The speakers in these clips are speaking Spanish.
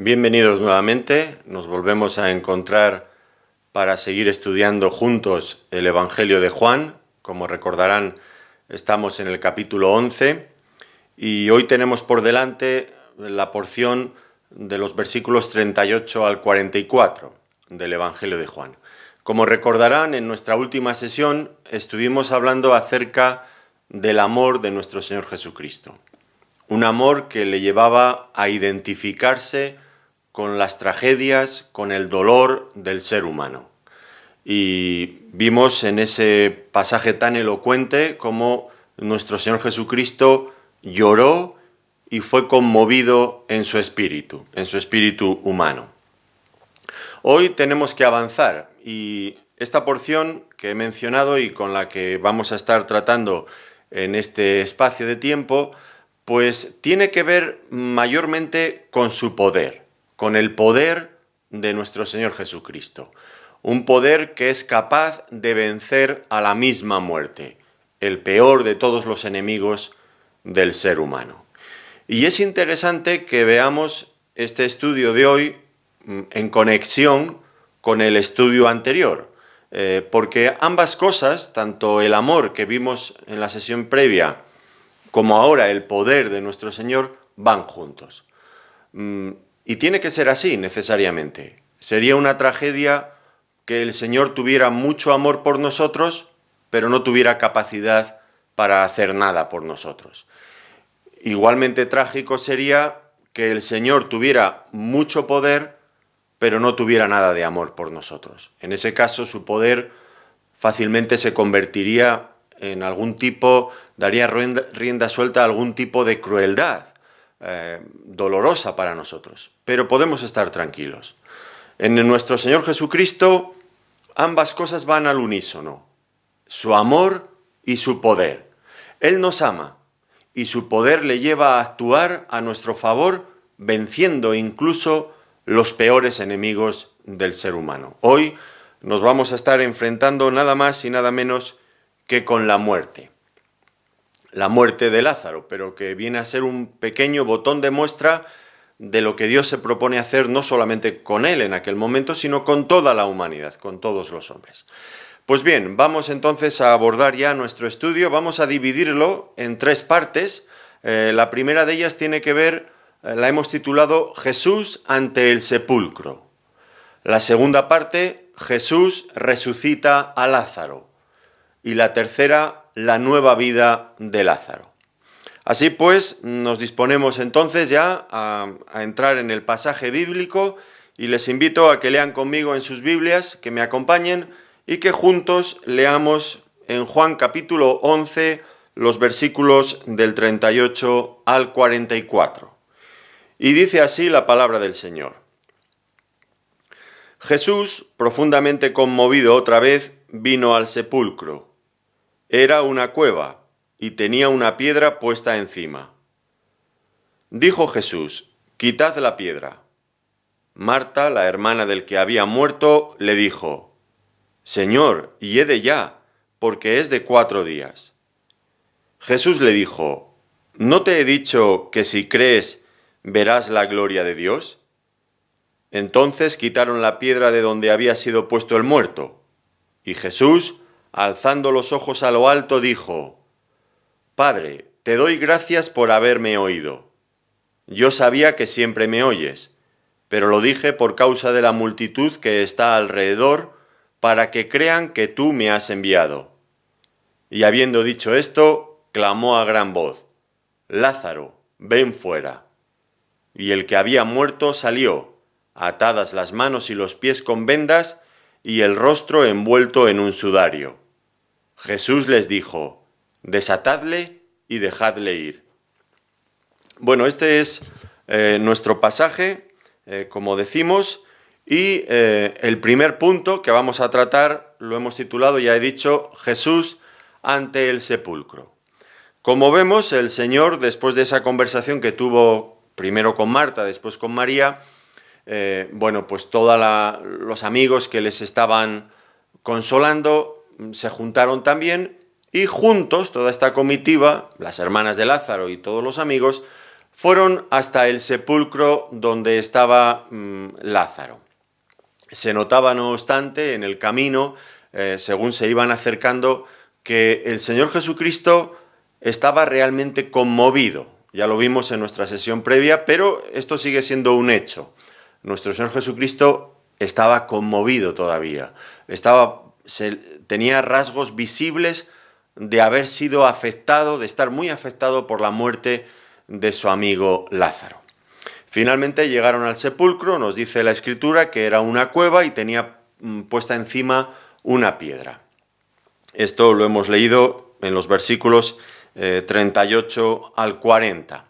Bienvenidos nuevamente, nos volvemos a encontrar para seguir estudiando juntos el Evangelio de Juan. Como recordarán, estamos en el capítulo 11 y hoy tenemos por delante la porción de los versículos 38 al 44 del Evangelio de Juan. Como recordarán, en nuestra última sesión estuvimos hablando acerca del amor de nuestro Señor Jesucristo. Un amor que le llevaba a identificarse con las tragedias, con el dolor del ser humano. Y vimos en ese pasaje tan elocuente cómo nuestro Señor Jesucristo lloró y fue conmovido en su espíritu humano. Hoy tenemos que avanzar y esta porción que he mencionado y con la que vamos a estar tratando en este espacio de tiempo, pues tiene que ver mayormente con su poder, con el poder de nuestro Señor Jesucristo. Un poder que es capaz de vencer a la misma muerte, el peor de todos los enemigos del ser humano. Y es interesante que veamos este estudio de hoy en conexión con el estudio anterior, porque ambas cosas, tanto el amor que vimos en la sesión previa, como ahora el poder de nuestro Señor, van juntos. Y tiene que ser así, necesariamente. Sería una tragedia que el Señor tuviera mucho amor por nosotros, pero no tuviera capacidad para hacer nada por nosotros. Igualmente trágico sería que el Señor tuviera mucho poder, pero no tuviera nada de amor por nosotros. En ese caso, su poder fácilmente se convertiría en algún tipo, daría rienda suelta a algún tipo de crueldad dolorosa para nosotros. Pero podemos estar tranquilos. En nuestro Señor Jesucristo, ambas cosas van al unísono. Su amor y su poder. Él nos ama y su poder le lleva a actuar a nuestro favor, venciendo incluso los peores enemigos del ser humano. Hoy nos vamos a estar enfrentando nada más y nada menos que con la muerte. La muerte de Lázaro, pero que viene a ser un pequeño botón de muestra de lo que Dios se propone hacer no solamente con él en aquel momento, sino con toda la humanidad, con todos los hombres. Pues bien, vamos entonces a abordar ya nuestro estudio, vamos a dividirlo en tres partes. La primera de ellas tiene que ver, la hemos titulado Jesús ante el sepulcro. La segunda parte, Jesús resucita a Lázaro. Y la tercera, la nueva vida de Lázaro. Así pues, nos disponemos entonces ya a entrar en el pasaje bíblico y les invito a que lean conmigo en sus Biblias, que me acompañen y que juntos leamos en Juan capítulo 11 los versículos del 38 al 44. Y dice así la palabra del Señor. Jesús, profundamente conmovido otra vez, vino al sepulcro. Era una cueva y tenía una piedra puesta encima. Dijo Jesús, quitad la piedra. Marta, la hermana del que había muerto, le dijo, Señor, hiede ya, porque es de 4 días. Jesús le dijo, ¿no te he dicho que si crees verás la gloria de Dios? Entonces quitaron la piedra de donde había sido puesto el muerto, y Jesús, alzando los ojos a lo alto, dijo, Padre, te doy gracias por haberme oído. Yo sabía que siempre me oyes, pero lo dije por causa de la multitud que está alrededor, para que crean que tú me has enviado. Y habiendo dicho esto, clamó a gran voz, Lázaro, ven fuera. Y el que había muerto salió, atadas las manos y los pies con vendas, y el rostro envuelto en un sudario. Jesús les dijo, desatadle y dejadle ir. Bueno, este es nuestro pasaje, como decimos, y el primer punto que vamos a tratar lo hemos titulado, ya he dicho, Jesús ante el sepulcro. Como vemos, el Señor, después de esa conversación que tuvo primero con Marta, después con María, pues todos los amigos que les estaban consolando se juntaron también y juntos, toda esta comitiva, las hermanas de Lázaro y todos los amigos, Fueron hasta el sepulcro donde estaba Lázaro. Se notaba, no obstante, en el camino, según se iban acercando, que el Señor Jesucristo estaba realmente conmovido. Ya lo vimos en nuestra sesión previa, pero esto sigue siendo un hecho. Nuestro Señor Jesucristo estaba conmovido todavía. Tenía rasgos visibles de haber sido afectado, de estar muy afectado por la muerte de su amigo Lázaro. Finalmente llegaron al sepulcro, nos dice la Escritura que era una cueva y tenía puesta encima una piedra. Esto lo hemos leído en los versículos 38 al 40.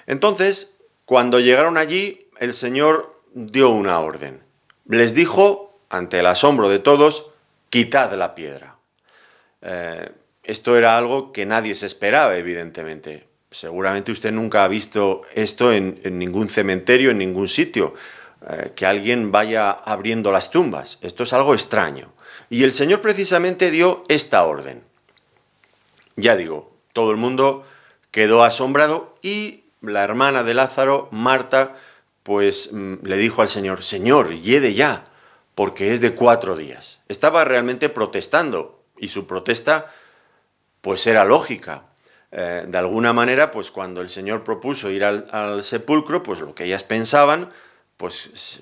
Entonces, cuando llegaron allí, el Señor dio una orden. Les dijo, ante el asombro de todos, quitad la piedra. Esto era algo que nadie se esperaba, evidentemente. Seguramente usted nunca ha visto esto en ningún cementerio, en ningún sitio, que alguien vaya abriendo las tumbas. Esto es algo extraño. Y el Señor precisamente dio esta orden. Ya digo, todo el mundo quedó asombrado y la hermana de Lázaro, Marta, pues le dijo al Señor, Señor, hiede ya, porque es de 4 días. Estaba realmente protestando y su protesta pues era lógica. De alguna manera, pues cuando el Señor propuso ir al sepulcro, pues lo que ellas pensaban, pues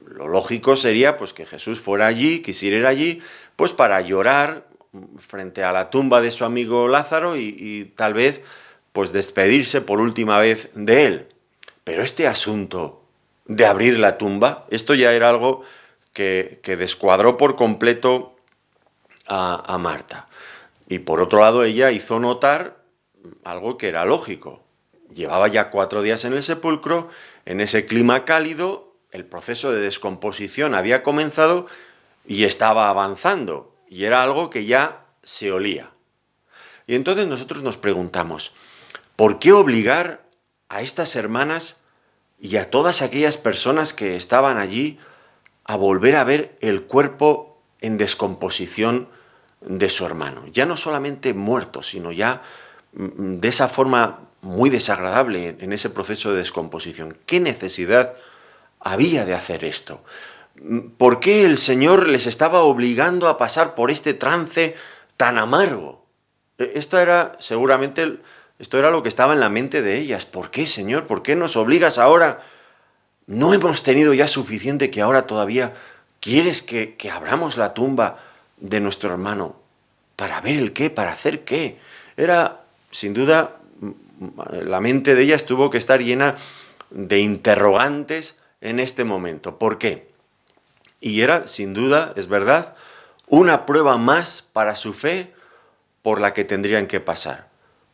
lo lógico sería pues que Jesús fuera allí, quisiera ir allí, pues para llorar frente a la tumba de su amigo Lázaro y tal vez pues despedirse por última vez de él. Pero este asunto de abrir la tumba, esto ya era algo que descuadró por completo a Marta. Y por otro lado, ella hizo notar algo que era lógico. Llevaba ya 4 días en el sepulcro, en ese clima cálido, el proceso de descomposición había comenzado y estaba avanzando. Y era algo que ya se olía. Y entonces nosotros nos preguntamos, ¿por qué obligar a estas hermanas y a todas aquellas personas que estaban allí a volver a ver el cuerpo en descomposición de su hermano? Ya no solamente muerto, sino ya de esa forma muy desagradable en ese proceso de descomposición. ¿Qué necesidad había de hacer esto? ¿Por qué el Señor les estaba obligando a pasar por este trance tan amargo? Esto era lo que estaba en la mente de ellas. ¿Por qué, Señor? ¿Por qué nos obligas ahora? ¿No hemos tenido ya suficiente que ahora todavía quieres que abramos la tumba de nuestro hermano? ¿Para ver el qué? ¿Para hacer qué? Era, sin duda, la mente de ellas tuvo que estar llena de interrogantes en este momento. ¿Por qué? Y era, sin duda, es verdad, una prueba más para su fe por la que tendrían que pasar.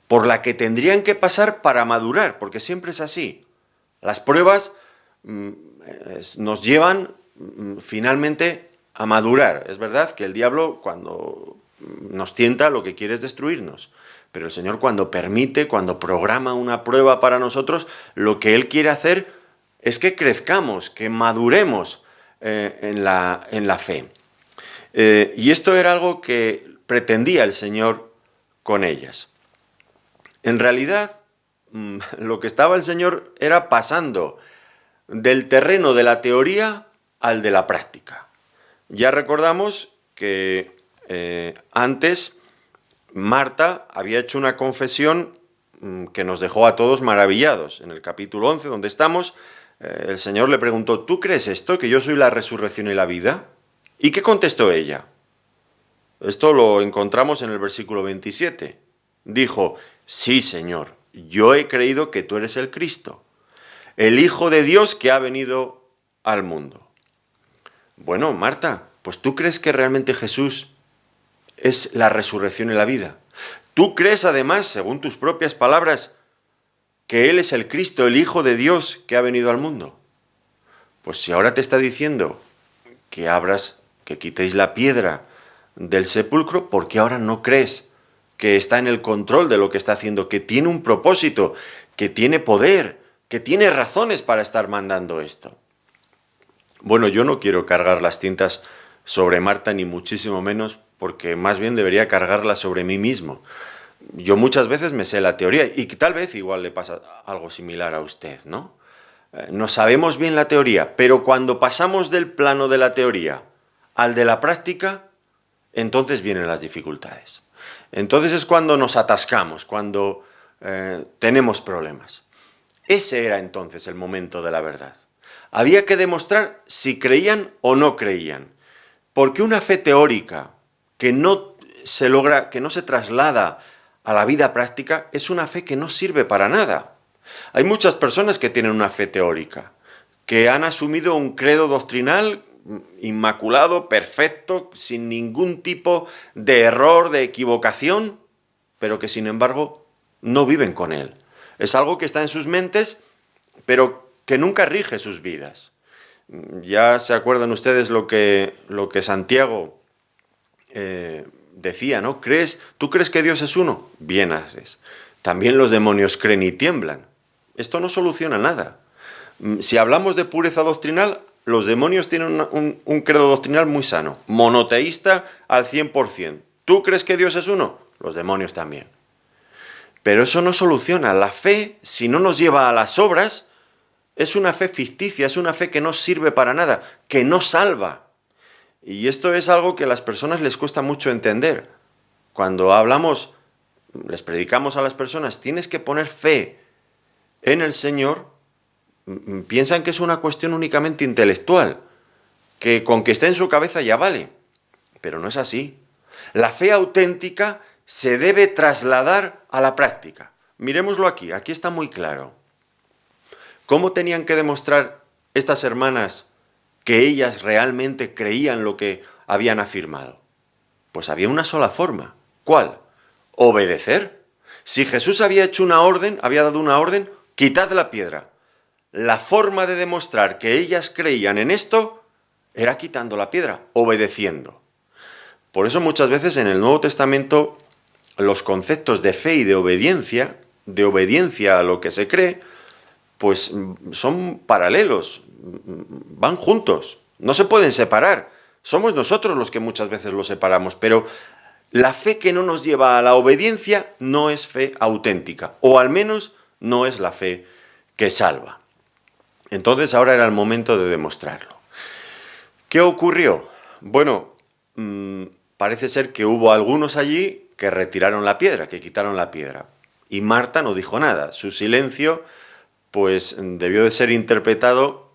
Por la que tendrían que pasar para madurar, porque siempre es así. Las pruebas nos llevan finalmente a madurar. Es verdad que el diablo, cuando nos tienta, lo que quiere es destruirnos. Pero el Señor, cuando permite, cuando programa una prueba para nosotros, lo que Él quiere hacer es que crezcamos, que maduremos en la fe. Y esto era algo que pretendía el Señor con ellas. En realidad, lo que estaba el Señor era pasando del terreno de la teoría al de la práctica. Ya recordamos que antes Marta había hecho una confesión que nos dejó a todos maravillados. En el capítulo 11, donde estamos, el Señor le preguntó, ¿tú crees esto, que yo soy la resurrección y la vida? ¿Y qué contestó ella? Esto lo encontramos en el versículo 27. Dijo, sí, Señor, yo he creído que tú eres el Cristo, el Hijo de Dios que ha venido al mundo. Bueno, Marta, pues ¿tú crees que realmente Jesús es la resurrección y la vida? ¿Tú crees además, según tus propias palabras, que Él es el Cristo, el Hijo de Dios que ha venido al mundo? Pues si ahora te está diciendo que quitéis la piedra del sepulcro, ¿por qué ahora no crees que está en el control de lo que está haciendo, que tiene un propósito, que tiene poder, que tiene razones para estar mandando esto? Bueno, yo no quiero cargar las tintas sobre Marta, ni muchísimo menos, porque más bien debería cargarlas sobre mí mismo. Yo muchas veces me sé la teoría y que tal vez igual le pasa algo similar a usted, ¿no? No sabemos bien la teoría, pero cuando pasamos del plano de la teoría al de la práctica, entonces vienen las dificultades. Entonces es cuando nos atascamos, cuando tenemos problemas. Ese era entonces el momento de la verdad. Había que demostrar si creían o no creían, porque una fe teórica que no se logra, que no se traslada a la vida práctica, es una fe que no sirve para nada. Hay muchas personas que tienen una fe teórica, que han asumido un credo doctrinal inmaculado, perfecto, sin ningún tipo de error, de equivocación, pero que sin embargo no viven con él. Es algo que está en sus mentes, pero que nunca rige sus vidas. Ya se acuerdan ustedes lo que Santiago decía, ¿no? ¿Tú crees que Dios es uno? Bien haces. También los demonios creen y tiemblan. Esto no soluciona nada. Si hablamos de pureza doctrinal, los demonios tienen un credo doctrinal muy sano, monoteísta al 100%. ¿Tú crees que Dios es uno? Los demonios también. Pero eso no soluciona. La fe, si no nos lleva a las obras, es una fe ficticia, es una fe que no sirve para nada, que no salva. Y esto es algo que a las personas les cuesta mucho entender. Cuando hablamos, les predicamos a las personas, tienes que poner fe en el Señor, piensan que es una cuestión únicamente intelectual, que con que esté en su cabeza ya vale. Pero no es así. La fe auténtica se debe trasladar a la práctica. Miremoslo aquí está muy claro. ¿Cómo tenían que demostrar estas hermanas que ellas realmente creían lo que habían afirmado? Pues había una sola forma. ¿Cuál? Obedecer. Si Jesús había hecho una orden, había dado una orden, quitad la piedra. La forma de demostrar que ellas creían en esto era quitando la piedra, obedeciendo. Por eso muchas veces en el Nuevo Testamento los conceptos de fe y de obediencia a lo que se cree, pues son paralelos, van juntos, no se pueden separar. Somos nosotros los que muchas veces los separamos, pero la fe que no nos lleva a la obediencia no es fe auténtica, o al menos no es la fe que salva. Entonces ahora era el momento de demostrarlo. ¿Qué ocurrió? Bueno, parece ser que hubo algunos allí que retiraron la piedra, que quitaron la piedra. Y Marta no dijo nada. Su silencio, pues, debió de ser interpretado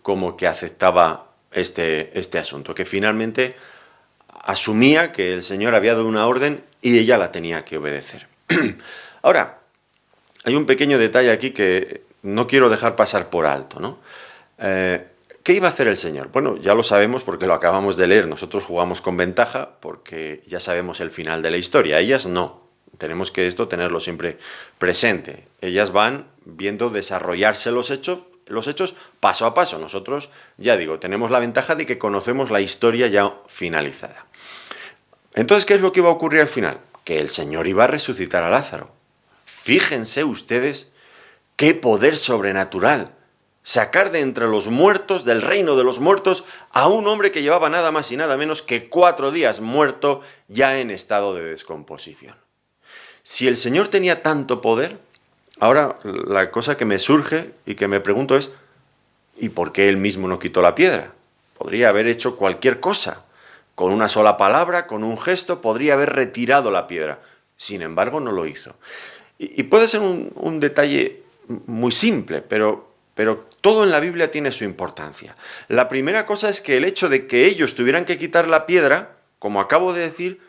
como que aceptaba este asunto, que finalmente asumía que el Señor había dado una orden y ella la tenía que obedecer. Ahora, hay un pequeño detalle aquí que no quiero dejar pasar por alto, ¿no? ¿Qué iba a hacer el Señor? Bueno, ya lo sabemos porque lo acabamos de leer. Nosotros jugamos con ventaja porque ya sabemos el final de la historia. Ellas no. Tenemos que tenerlo siempre presente. Ellas van viendo desarrollarse los hechos paso a paso. Nosotros, ya digo, tenemos la ventaja de que conocemos la historia ya finalizada. Entonces, ¿qué es lo que iba a ocurrir al final? Que el Señor iba a resucitar a Lázaro. Fíjense ustedes qué poder sobrenatural. Sacar de entre los muertos, del reino de los muertos, a un hombre que llevaba nada más y nada menos que 4 días muerto, ya en estado de descomposición. Si el Señor tenía tanto poder, ahora la cosa que me surge y que me pregunto es, ¿y por qué él mismo no quitó la piedra? Podría haber hecho cualquier cosa. Con una sola palabra, con un gesto, podría haber retirado la piedra. Sin embargo, no lo hizo. Y puede ser un detalle muy simple, pero todo en la Biblia tiene su importancia. La primera cosa es que el hecho de que ellos tuvieran que quitar la piedra, como acabo de decir,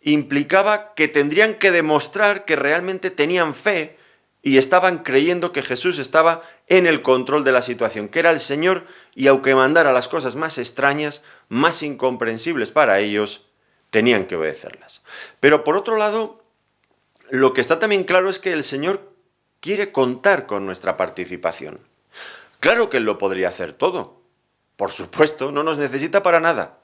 implicaba que tendrían que demostrar que realmente tenían fe y estaban creyendo que Jesús estaba en el control de la situación, que era el Señor, y aunque mandara las cosas más extrañas, más incomprensibles para ellos, tenían que obedecerlas. Pero por otro lado, lo que está también claro es que el Señor quiere contar con nuestra participación. Claro que Él lo podría hacer todo. Por supuesto, no nos necesita para nada.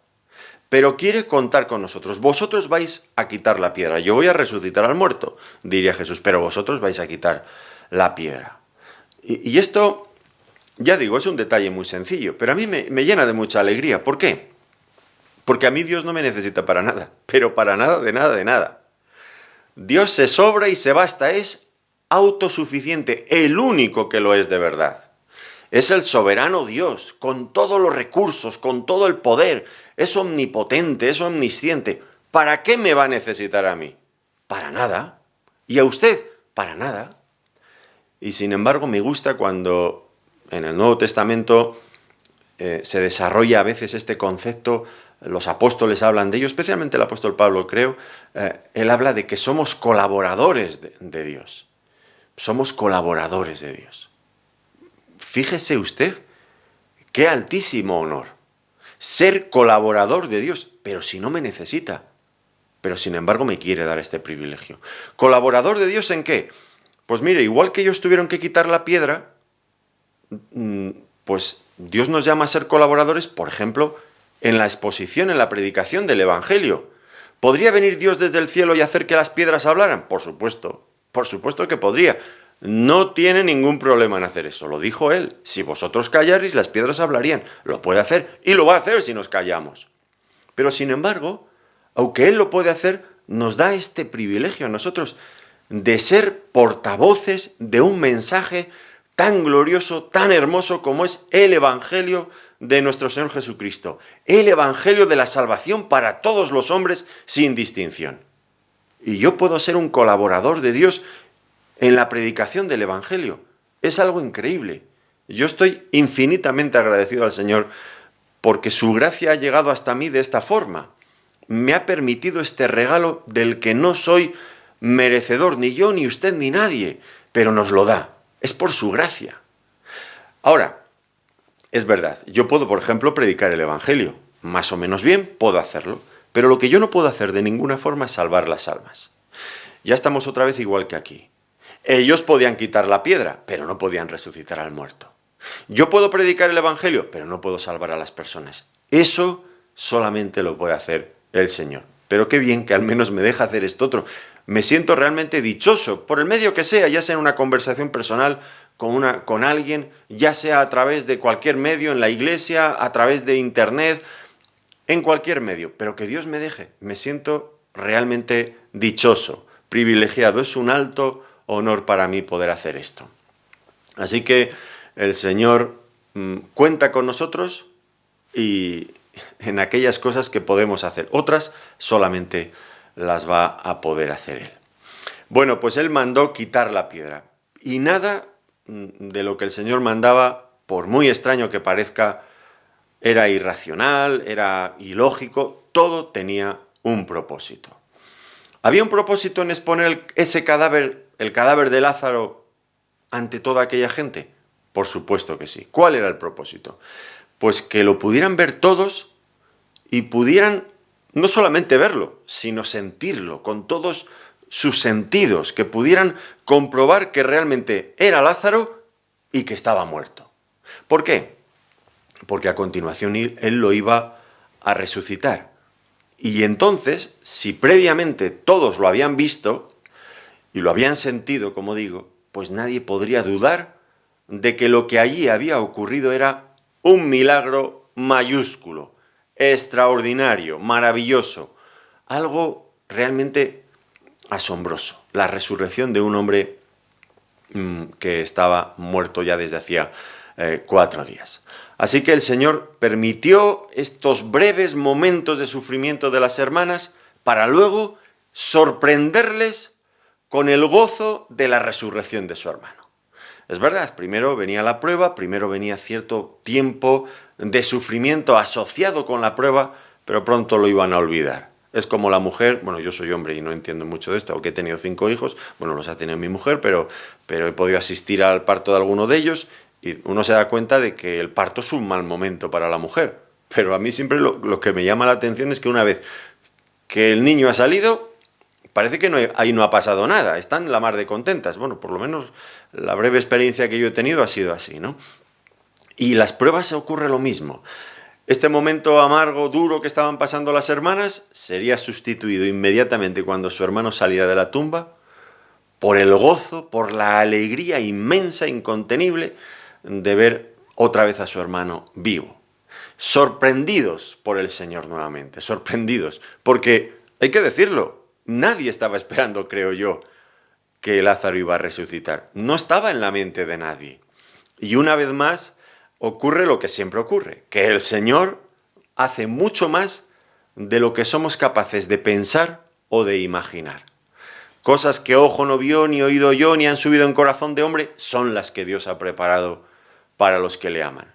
Pero quiere contar con nosotros. Vosotros vais a quitar la piedra. Yo voy a resucitar al muerto, diría Jesús, pero vosotros vais a quitar la piedra. Y esto, ya digo, es un detalle muy sencillo, pero a mí me llena de mucha alegría. ¿Por qué? Porque a mí Dios no me necesita para nada, pero para nada, de nada, de nada. Dios se sobra y se basta, es autosuficiente, el único que lo es de verdad. Es el soberano Dios, con todos los recursos, con todo el poder, es omnipotente, es omnisciente. ¿Para qué me va a necesitar a mí? Para nada. ¿Y a usted? Para nada. Y sin embargo me gusta cuando en el Nuevo Testamento se desarrolla a veces este concepto, los apóstoles hablan de ello, especialmente el apóstol Pablo, creo, él habla de que somos colaboradores de Dios. Somos colaboradores de Dios. Fíjese usted, qué altísimo honor. Ser colaborador de Dios, pero si no me necesita. Pero sin embargo me quiere dar este privilegio. ¿Colaborador de Dios en qué? Pues mire, igual que ellos tuvieron que quitar la piedra, pues Dios nos llama a ser colaboradores, por ejemplo, en la exposición, en la predicación del Evangelio. ¿Podría venir Dios desde el cielo y hacer que las piedras hablaran? Por supuesto que podría. No tiene ningún problema en hacer eso, lo dijo él. Si vosotros callarais, las piedras hablarían. Lo puede hacer y lo va a hacer si nos callamos. Pero sin embargo, aunque él lo puede hacer, nos da este privilegio a nosotros de ser portavoces de un mensaje tan glorioso, tan hermoso como es el Evangelio de nuestro Señor Jesucristo. El Evangelio de la salvación para todos los hombres sin distinción. Y yo puedo ser un colaborador de Dios en la predicación del Evangelio. Es algo increíble. Yo estoy infinitamente agradecido al Señor porque su gracia ha llegado hasta mí de esta forma. Me ha permitido este regalo del que no soy merecedor, ni yo, ni usted, ni nadie, pero nos lo da. Es por su gracia. Ahora, es verdad, yo puedo, por ejemplo, predicar el Evangelio. Más o menos bien, puedo hacerlo. Pero lo que yo no puedo hacer de ninguna forma es salvar las almas. Ya estamos otra vez igual que aquí. Ellos podían quitar la piedra, pero no podían resucitar al muerto. Yo puedo predicar el Evangelio, pero no puedo salvar a las personas. Eso solamente lo puede hacer el Señor. Pero qué bien que al menos me deja hacer esto otro. Me siento realmente dichoso, por el medio que sea, ya sea en una conversación personal con alguien, ya sea a través de cualquier medio, en la iglesia, a través de internet, en cualquier medio. Pero que Dios me deje. Me siento realmente dichoso, privilegiado. Es un alto honor para mí poder hacer esto. Así que el Señor cuenta con nosotros y en aquellas cosas que podemos hacer. Otras solamente las va a poder hacer Él. Bueno, pues Él mandó quitar la piedra. Y nada de lo que el Señor mandaba, por muy extraño que parezca, era irracional, era ilógico. Todo tenía un propósito. ¿Había un propósito en exponer ese cadáver, el cadáver de Lázaro, ante toda aquella gente? Por supuesto que sí. ¿Cuál era el propósito? Pues que lo pudieran ver todos y pudieran no solamente verlo, sino sentirlo con todos sus sentidos, que pudieran comprobar que realmente era Lázaro y que estaba muerto. ¿Por qué? Porque a continuación él lo iba a resucitar. Y entonces, si previamente todos lo habían visto y lo habían sentido, como digo, pues nadie podría dudar de que lo que allí había ocurrido era un milagro mayúsculo, extraordinario, maravilloso, algo realmente asombroso, la resurrección de un hombre que estaba muerto ya desde hacía 4 días. Así que el Señor permitió estos breves momentos de sufrimiento de las hermanas para luego sorprenderles con el gozo de la resurrección de su hermano. Es verdad, primero venía la prueba, primero venía cierto tiempo de sufrimiento asociado con la prueba, pero pronto lo iban a olvidar. Es como la mujer, bueno, yo soy hombre y no entiendo mucho de esto, aunque he tenido 5 hijos, bueno, los ha tenido mi mujer, pero he podido asistir al parto de alguno de ellos y uno se da cuenta de que el parto es un mal momento para la mujer. Pero a mí siempre lo que me llama la atención es que una vez que el niño ha salido, parece que ahí no ha pasado nada, están la mar de contentas. Bueno, por lo menos la breve experiencia que yo he tenido ha sido así, ¿no? Y las pruebas ocurre lo mismo. Este momento amargo, duro que estaban pasando las hermanas sería sustituido inmediatamente cuando su hermano saliera de la tumba por el gozo, por la alegría inmensa, incontenible de ver otra vez a su hermano vivo. Sorprendidos por el Señor nuevamente, sorprendidos, porque hay que decirlo, Nadie estaba esperando, creo yo, que Lázaro iba a resucitar. No estaba en la mente de nadie. Y una vez más ocurre lo que siempre ocurre, que el Señor hace mucho más de lo que somos capaces de pensar o de imaginar. Cosas que ojo no vio, ni oído oyó, ni han subido en corazón de hombre, son las que Dios ha preparado para los que le aman.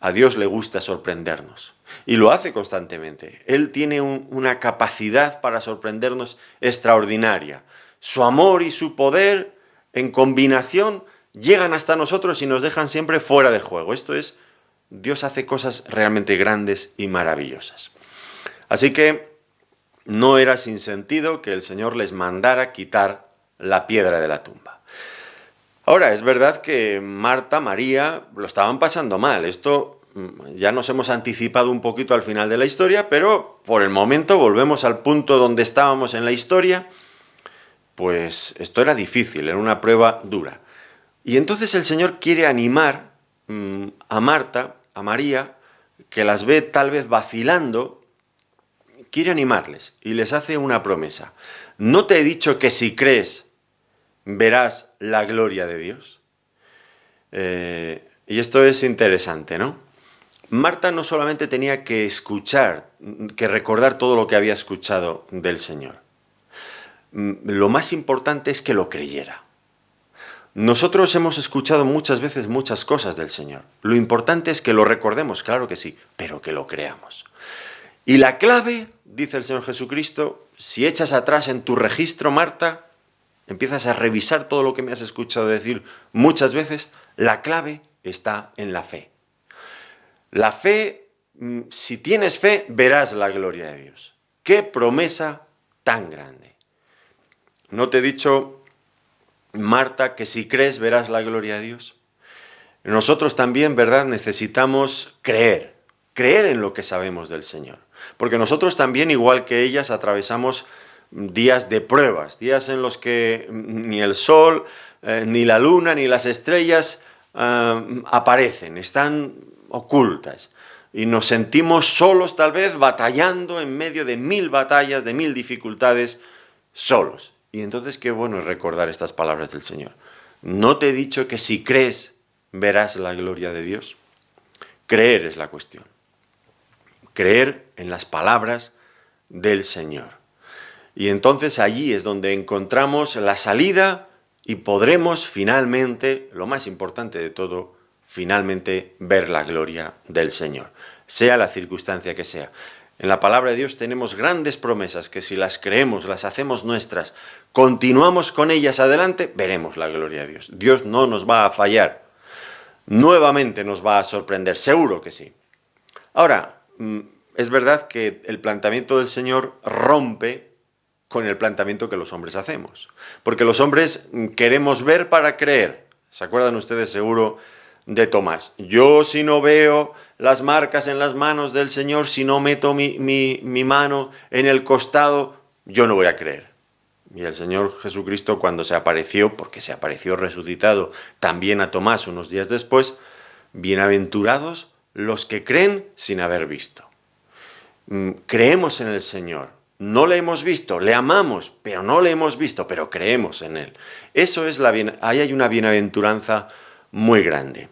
A Dios le gusta sorprendernos y lo hace constantemente. Él tiene una capacidad para sorprendernos extraordinaria. Su amor y su poder en combinación llegan hasta nosotros y nos dejan siempre fuera de juego. Esto es, Dios hace cosas realmente grandes y maravillosas. Así que no era sin sentido que el Señor les mandara quitar la piedra de la tumba. Ahora, es verdad que Marta, María, lo estaban pasando mal. Esto ya nos hemos anticipado un poquito al final de la historia, pero por el momento volvemos al punto donde estábamos en la historia. Pues esto era difícil, era una prueba dura. Y entonces el Señor quiere animar a Marta, a María, que las ve tal vez vacilando, quiere animarles y les hace una promesa. ¿No te he dicho que si crees verás la gloria de Dios? Y esto es interesante, ¿no? Marta no solamente tenía que escuchar, que recordar todo lo que había escuchado del Señor. Lo más importante es que lo creyera. Nosotros hemos escuchado muchas veces muchas cosas del Señor. Lo importante es que lo recordemos, claro que sí, pero que lo creamos. Y la clave, dice el Señor Jesucristo, si echas atrás en tu registro, Marta, empiezas a revisar todo lo que me has escuchado decir muchas veces, la clave está en la fe. La fe, si tienes fe, verás la gloria de Dios. ¡Qué promesa tan grande! ¿No te he dicho, Marta, que si crees verás la gloria de Dios? Nosotros también, ¿verdad?, necesitamos creer en lo que sabemos del Señor. Porque nosotros también, igual que ellas, atravesamos días de pruebas, días en los que ni el sol, ni la luna, ni las estrellas aparecen, están ocultas. Y nos sentimos solos, tal vez, batallando en medio de 1000 batallas, de 1000 dificultades, solos. Y entonces qué bueno es recordar estas palabras del Señor. ¿No te he dicho que si crees verás la gloria de Dios? Creer es la cuestión. Creer en las palabras del Señor. Y entonces allí es donde encontramos la salida y podremos finalmente, lo más importante de todo, finalmente ver la gloria del Señor, sea la circunstancia que sea. En la palabra de Dios tenemos grandes promesas que si las creemos, las hacemos nuestras, continuamos con ellas adelante, veremos la gloria de Dios. Dios no nos va a fallar. Nuevamente nos va a sorprender, seguro que sí. Ahora, es verdad que el planteamiento del Señor rompe con el planteamiento que los hombres hacemos. Porque los hombres queremos ver para creer. ¿Se acuerdan ustedes seguro de Tomás? Yo si no veo las marcas en las manos del Señor, si no meto mi mano en el costado, yo no voy a creer. Y el Señor Jesucristo, cuando se apareció, porque se apareció resucitado también a Tomás unos días después, bienaventurados los que creen sin haber visto. Creemos en el Señor, no le hemos visto, le amamos, pero no le hemos visto, pero creemos en Él. Eso es ahí hay una bienaventuranza muy grande.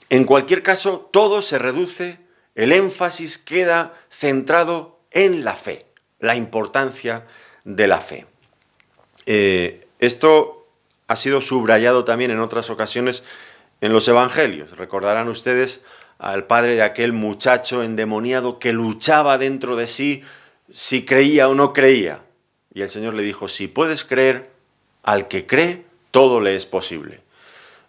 En cualquier caso, todo se reduce, el énfasis queda centrado en la fe, la importancia de la fe. Esto ha sido subrayado también en otras ocasiones en los evangelios. Recordarán ustedes al padre de aquel muchacho endemoniado que luchaba dentro de sí si creía o no creía. Y el Señor le dijo, si puedes creer, al que cree, todo le es posible.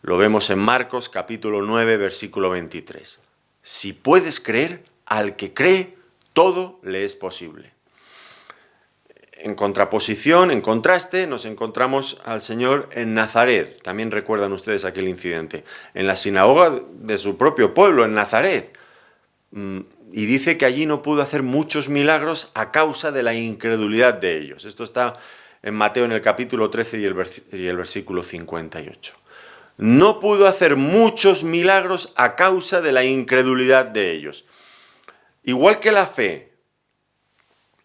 Lo vemos en Marcos capítulo 9, versículo 23. Si puedes creer, al que cree, todo le es posible. En contraposición, en contraste, nos encontramos al Señor en Nazaret. También recuerdan ustedes aquel incidente. En la sinagoga de su propio pueblo, en Nazaret. Y dice que allí no pudo hacer muchos milagros a causa de la incredulidad de ellos. Esto está en Mateo en el capítulo 13 y el versículo 58. No pudo hacer muchos milagros a causa de la incredulidad de ellos. Igual que la fe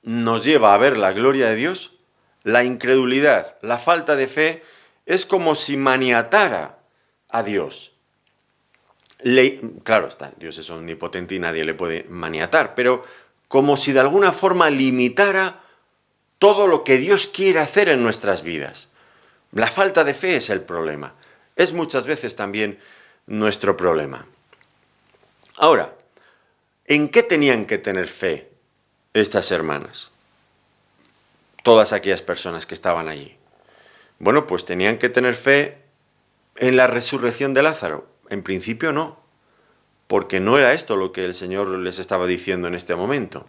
nos lleva a ver la gloria de Dios, la incredulidad, la falta de fe, es como si maniatara a Dios. Claro está, Dios es omnipotente y nadie le puede maniatar, pero como si de alguna forma limitara todo lo que Dios quiere hacer en nuestras vidas. La falta de fe es el problema. Es muchas veces también nuestro problema. Ahora, ¿en qué tenían que tener fe estas hermanas? Todas aquellas personas que estaban allí. Bueno, pues tenían que tener fe en la resurrección de Lázaro. En principio no, porque no era esto lo que el Señor les estaba diciendo en este momento.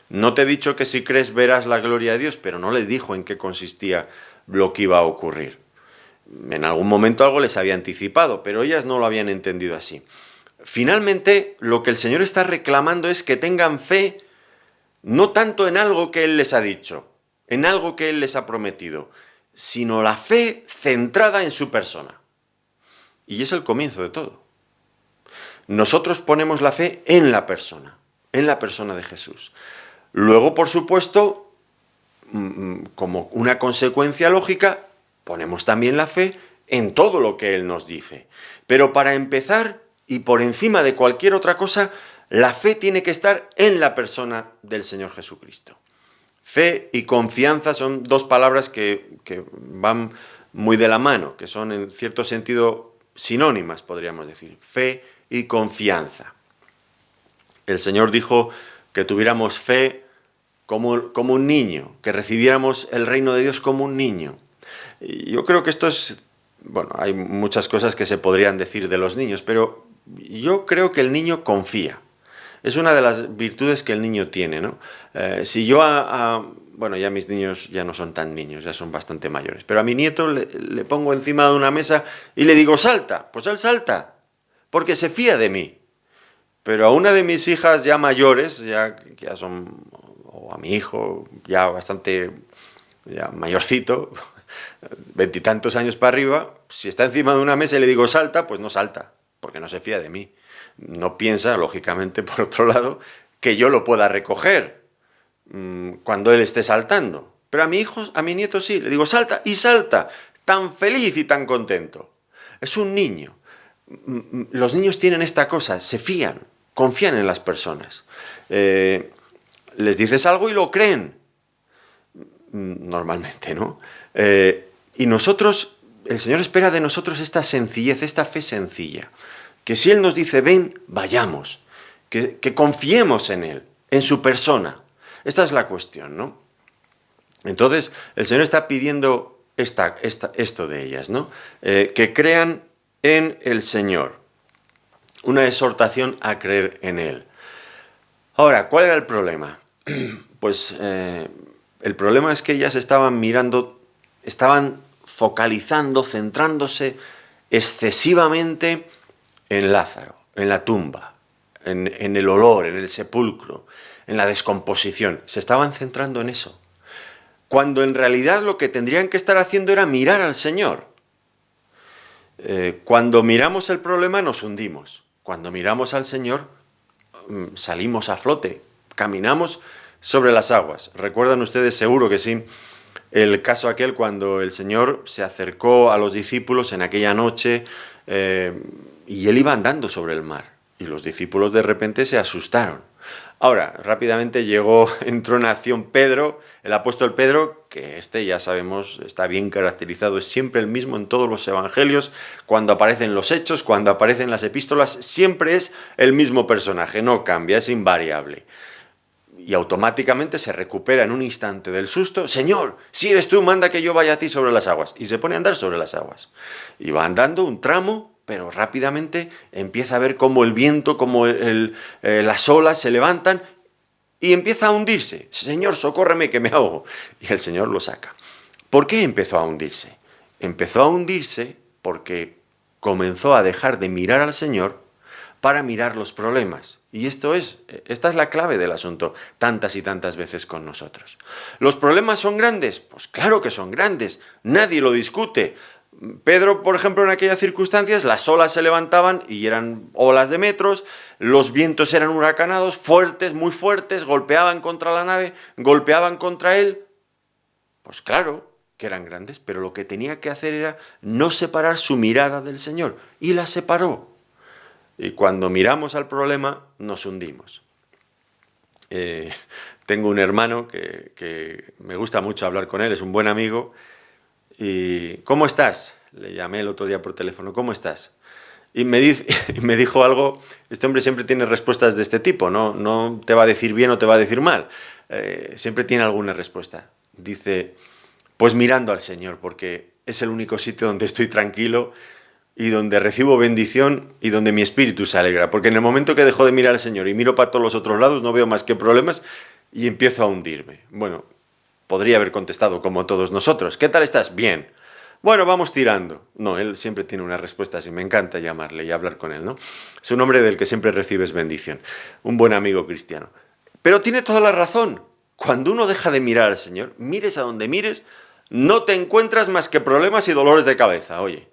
No te he dicho que si crees verás la gloria de Dios, pero no les dijo en qué consistía lo que iba a ocurrir. En algún momento algo les había anticipado, pero ellas no lo habían entendido así. Finalmente, lo que el Señor está reclamando es que tengan fe no tanto en algo que Él les ha dicho, en algo que Él les ha prometido, sino la fe centrada en su persona. Y es el comienzo de todo. Nosotros ponemos la fe en la persona de Jesús. Luego, por supuesto, como una consecuencia lógica, ponemos también la fe en todo lo que Él nos dice. Pero para empezar, y por encima de cualquier otra cosa, la fe tiene que estar en la persona del Señor Jesucristo. Fe y confianza son dos palabras que van muy de la mano, que son en cierto sentido sinónimas, podríamos decir. Fe y confianza. El Señor dijo que tuviéramos fe como un niño, que recibiéramos el reino de Dios como un niño. Y yo creo que esto es... Bueno, hay muchas cosas que se podrían decir de los niños, pero yo creo que el niño confía. Es una de las virtudes que el niño tiene, ¿no? Si yo bueno, ya mis niños ya no son tan niños, ya son bastante mayores, pero a mi nieto le pongo encima de una mesa y le digo, salta, pues él salta, porque se fía de mí. Pero a una de mis hijas ya mayores, ya son, o a mi hijo ya bastante ya mayorcito, 20 y tantos años para arriba, si está encima de una mesa y le digo salta, pues no salta, porque no se fía de mí. No piensa, lógicamente, por otro lado, que yo lo pueda recoger cuando él esté saltando. Pero a mi nieto sí, le digo salta y salta, tan feliz y tan contento. Es un niño. Los niños tienen esta cosa, se fían, confían en las personas. Les dices algo y lo creen. Normalmente, ¿no? Y nosotros, el Señor espera de nosotros esta sencillez, esta fe sencilla. Que si Él nos dice, ven, vayamos. Que confiemos en Él, en su persona. Esta es la cuestión, ¿no? Entonces, el Señor está pidiendo esto de ellas, ¿no? Que crean en el Señor. Una exhortación a creer en Él. Ahora, ¿cuál era el problema? Pues el problema es que ellas estaban mirando, estaban focalizando, centrándose excesivamente en Lázaro, en la tumba, en el olor, en el sepulcro, en la descomposición. Se estaban centrando en eso. Cuando en realidad lo que tendrían que estar haciendo era mirar al Señor. Cuando miramos el problema nos hundimos. Cuando miramos al Señor salimos a flote, caminamos sobre las aguas. ¿Recuerdan ustedes? Seguro que sí. El caso aquel cuando el Señor se acercó a los discípulos en aquella noche y Él iba andando sobre el mar. Y los discípulos de repente se asustaron. Ahora, rápidamente entró en acción Pedro, el apóstol Pedro, que ya sabemos, está bien caracterizado, es siempre el mismo en todos los evangelios, cuando aparecen los hechos, cuando aparecen las epístolas, siempre es el mismo personaje, no cambia, es invariable. Y automáticamente se recupera en un instante del susto. Señor, si eres tú, manda que yo vaya a ti sobre las aguas. Y se pone a andar sobre las aguas. Y va andando un tramo, pero rápidamente empieza a ver cómo el viento, cómo las olas se levantan y empieza a hundirse. Señor, socórreme que me ahogo. Y el Señor lo saca. ¿Por qué empezó a hundirse? Empezó a hundirse porque comenzó a dejar de mirar al Señor para mirar los problemas. Y esta es la clave del asunto, tantas y tantas veces con nosotros. ¿Los problemas son grandes? Pues claro que son grandes, nadie lo discute. Pedro, por ejemplo, en aquellas circunstancias, las olas se levantaban y eran olas de metros, los vientos eran huracanados, fuertes, muy fuertes, golpeaban contra la nave, golpeaban contra él. Pues claro que eran grandes, pero lo que tenía que hacer era no separar su mirada del Señor, y la separó. Y cuando miramos al problema, nos hundimos. Tengo un hermano que me gusta mucho hablar con él, es un buen amigo. Y ¿cómo estás? Le llamé el otro día por teléfono, ¿cómo estás? Y me dijo algo, este hombre siempre tiene respuestas de este tipo, no te va a decir bien o te va a decir mal, siempre tiene alguna respuesta. Dice, pues mirando al Señor, porque es el único sitio donde estoy tranquilo y donde recibo bendición y donde mi espíritu se alegra, porque en el momento que dejo de mirar al Señor y miro para todos los otros lados, no veo más que problemas y empiezo a hundirme. Bueno, podría haber contestado como todos nosotros. ¿Qué tal estás? Bien. Bueno, vamos tirando. No, él siempre tiene una respuesta así. Me encanta llamarle y hablar con él, ¿no? Es un hombre del que siempre recibes bendición. Un buen amigo cristiano. Pero tiene toda la razón. Cuando uno deja de mirar al Señor, mires a donde mires, no te encuentras más que problemas y dolores de cabeza, oye.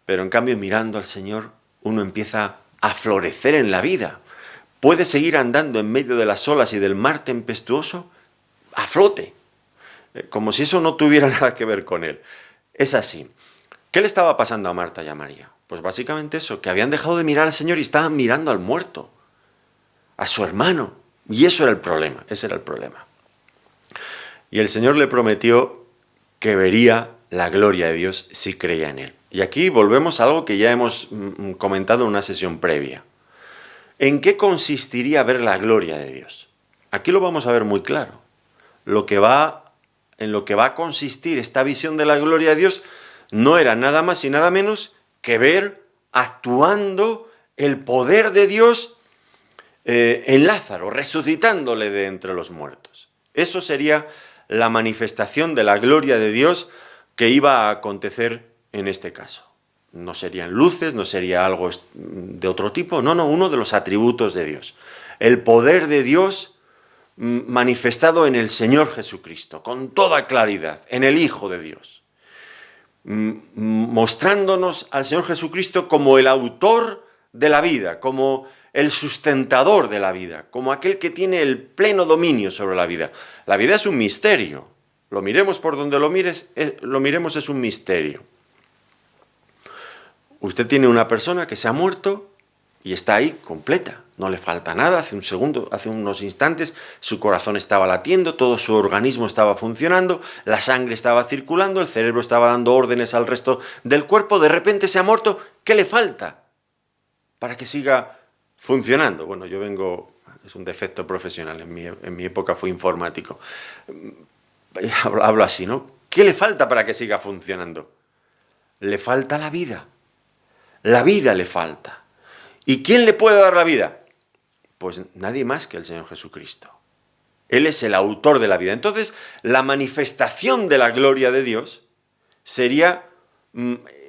Pero en cambio, mirando al Señor, uno empieza a florecer en la vida. Puede seguir andando en medio de las olas y del mar tempestuoso a flote, como si eso no tuviera nada que ver con él. Es así. ¿Qué le estaba pasando a Marta y a María? Pues básicamente eso, que habían dejado de mirar al Señor y estaban mirando al muerto, a su hermano. Y eso era el problema, ese era el problema. Y el Señor le prometió que vería la gloria de Dios si creía en Él. Y aquí volvemos a algo que ya hemos comentado en una sesión previa. ¿En qué consistiría ver la gloria de Dios? Aquí lo vamos a ver muy claro. En lo que va a consistir esta visión de la gloria de Dios no era nada más y nada menos que ver actuando el poder de Dios en Lázaro, resucitándole de entre los muertos. Eso sería la manifestación de la gloria de Dios que iba a acontecer en este caso. No serían luces, no sería algo de otro tipo, no, uno de los atributos de Dios. El poder de Dios manifestado en el Señor Jesucristo, con toda claridad, en el Hijo de Dios, mostrándonos al Señor Jesucristo como el autor de la vida, como el sustentador de la vida, como aquel que tiene el pleno dominio sobre la vida. La vida es un misterio, lo miremos por donde lo miremos, es un misterio. Usted tiene una persona que se ha muerto y está ahí completa, no le falta nada. Hace unos instantes su corazón estaba latiendo, todo su organismo estaba funcionando, la sangre estaba circulando, el cerebro estaba dando órdenes al resto del cuerpo. De repente se ha muerto, ¿qué le falta para que siga funcionando? Bueno, es un defecto profesional, en mi época fui informático, hablo así, ¿no? ¿Qué le falta para que siga funcionando? Le falta la vida. La vida le falta. ¿Y quién le puede dar la vida? Pues nadie más que el Señor Jesucristo. Él es el autor de la vida. Entonces, la manifestación de la gloria de Dios sería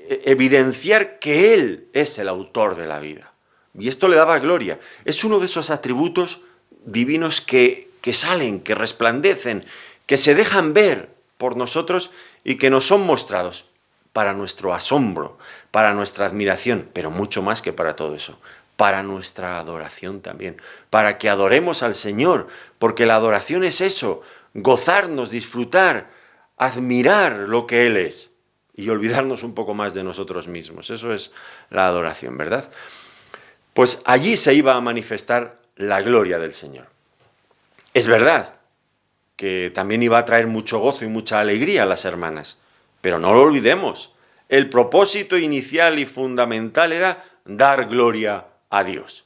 evidenciar que Él es el autor de la vida. Y esto le daba gloria. Es uno de esos atributos divinos que salen, que resplandecen, que se dejan ver por nosotros y que nos son mostrados para nuestro asombro, para nuestra admiración, pero mucho más que para todo eso, para nuestra adoración también, para que adoremos al Señor, porque la adoración es eso, gozarnos, disfrutar, admirar lo que Él es y olvidarnos un poco más de nosotros mismos. Eso es la adoración, ¿verdad? Pues allí se iba a manifestar la gloria del Señor. Es verdad que también iba a traer mucho gozo y mucha alegría a las hermanas, pero no lo olvidemos, el propósito inicial y fundamental era dar gloria a Dios.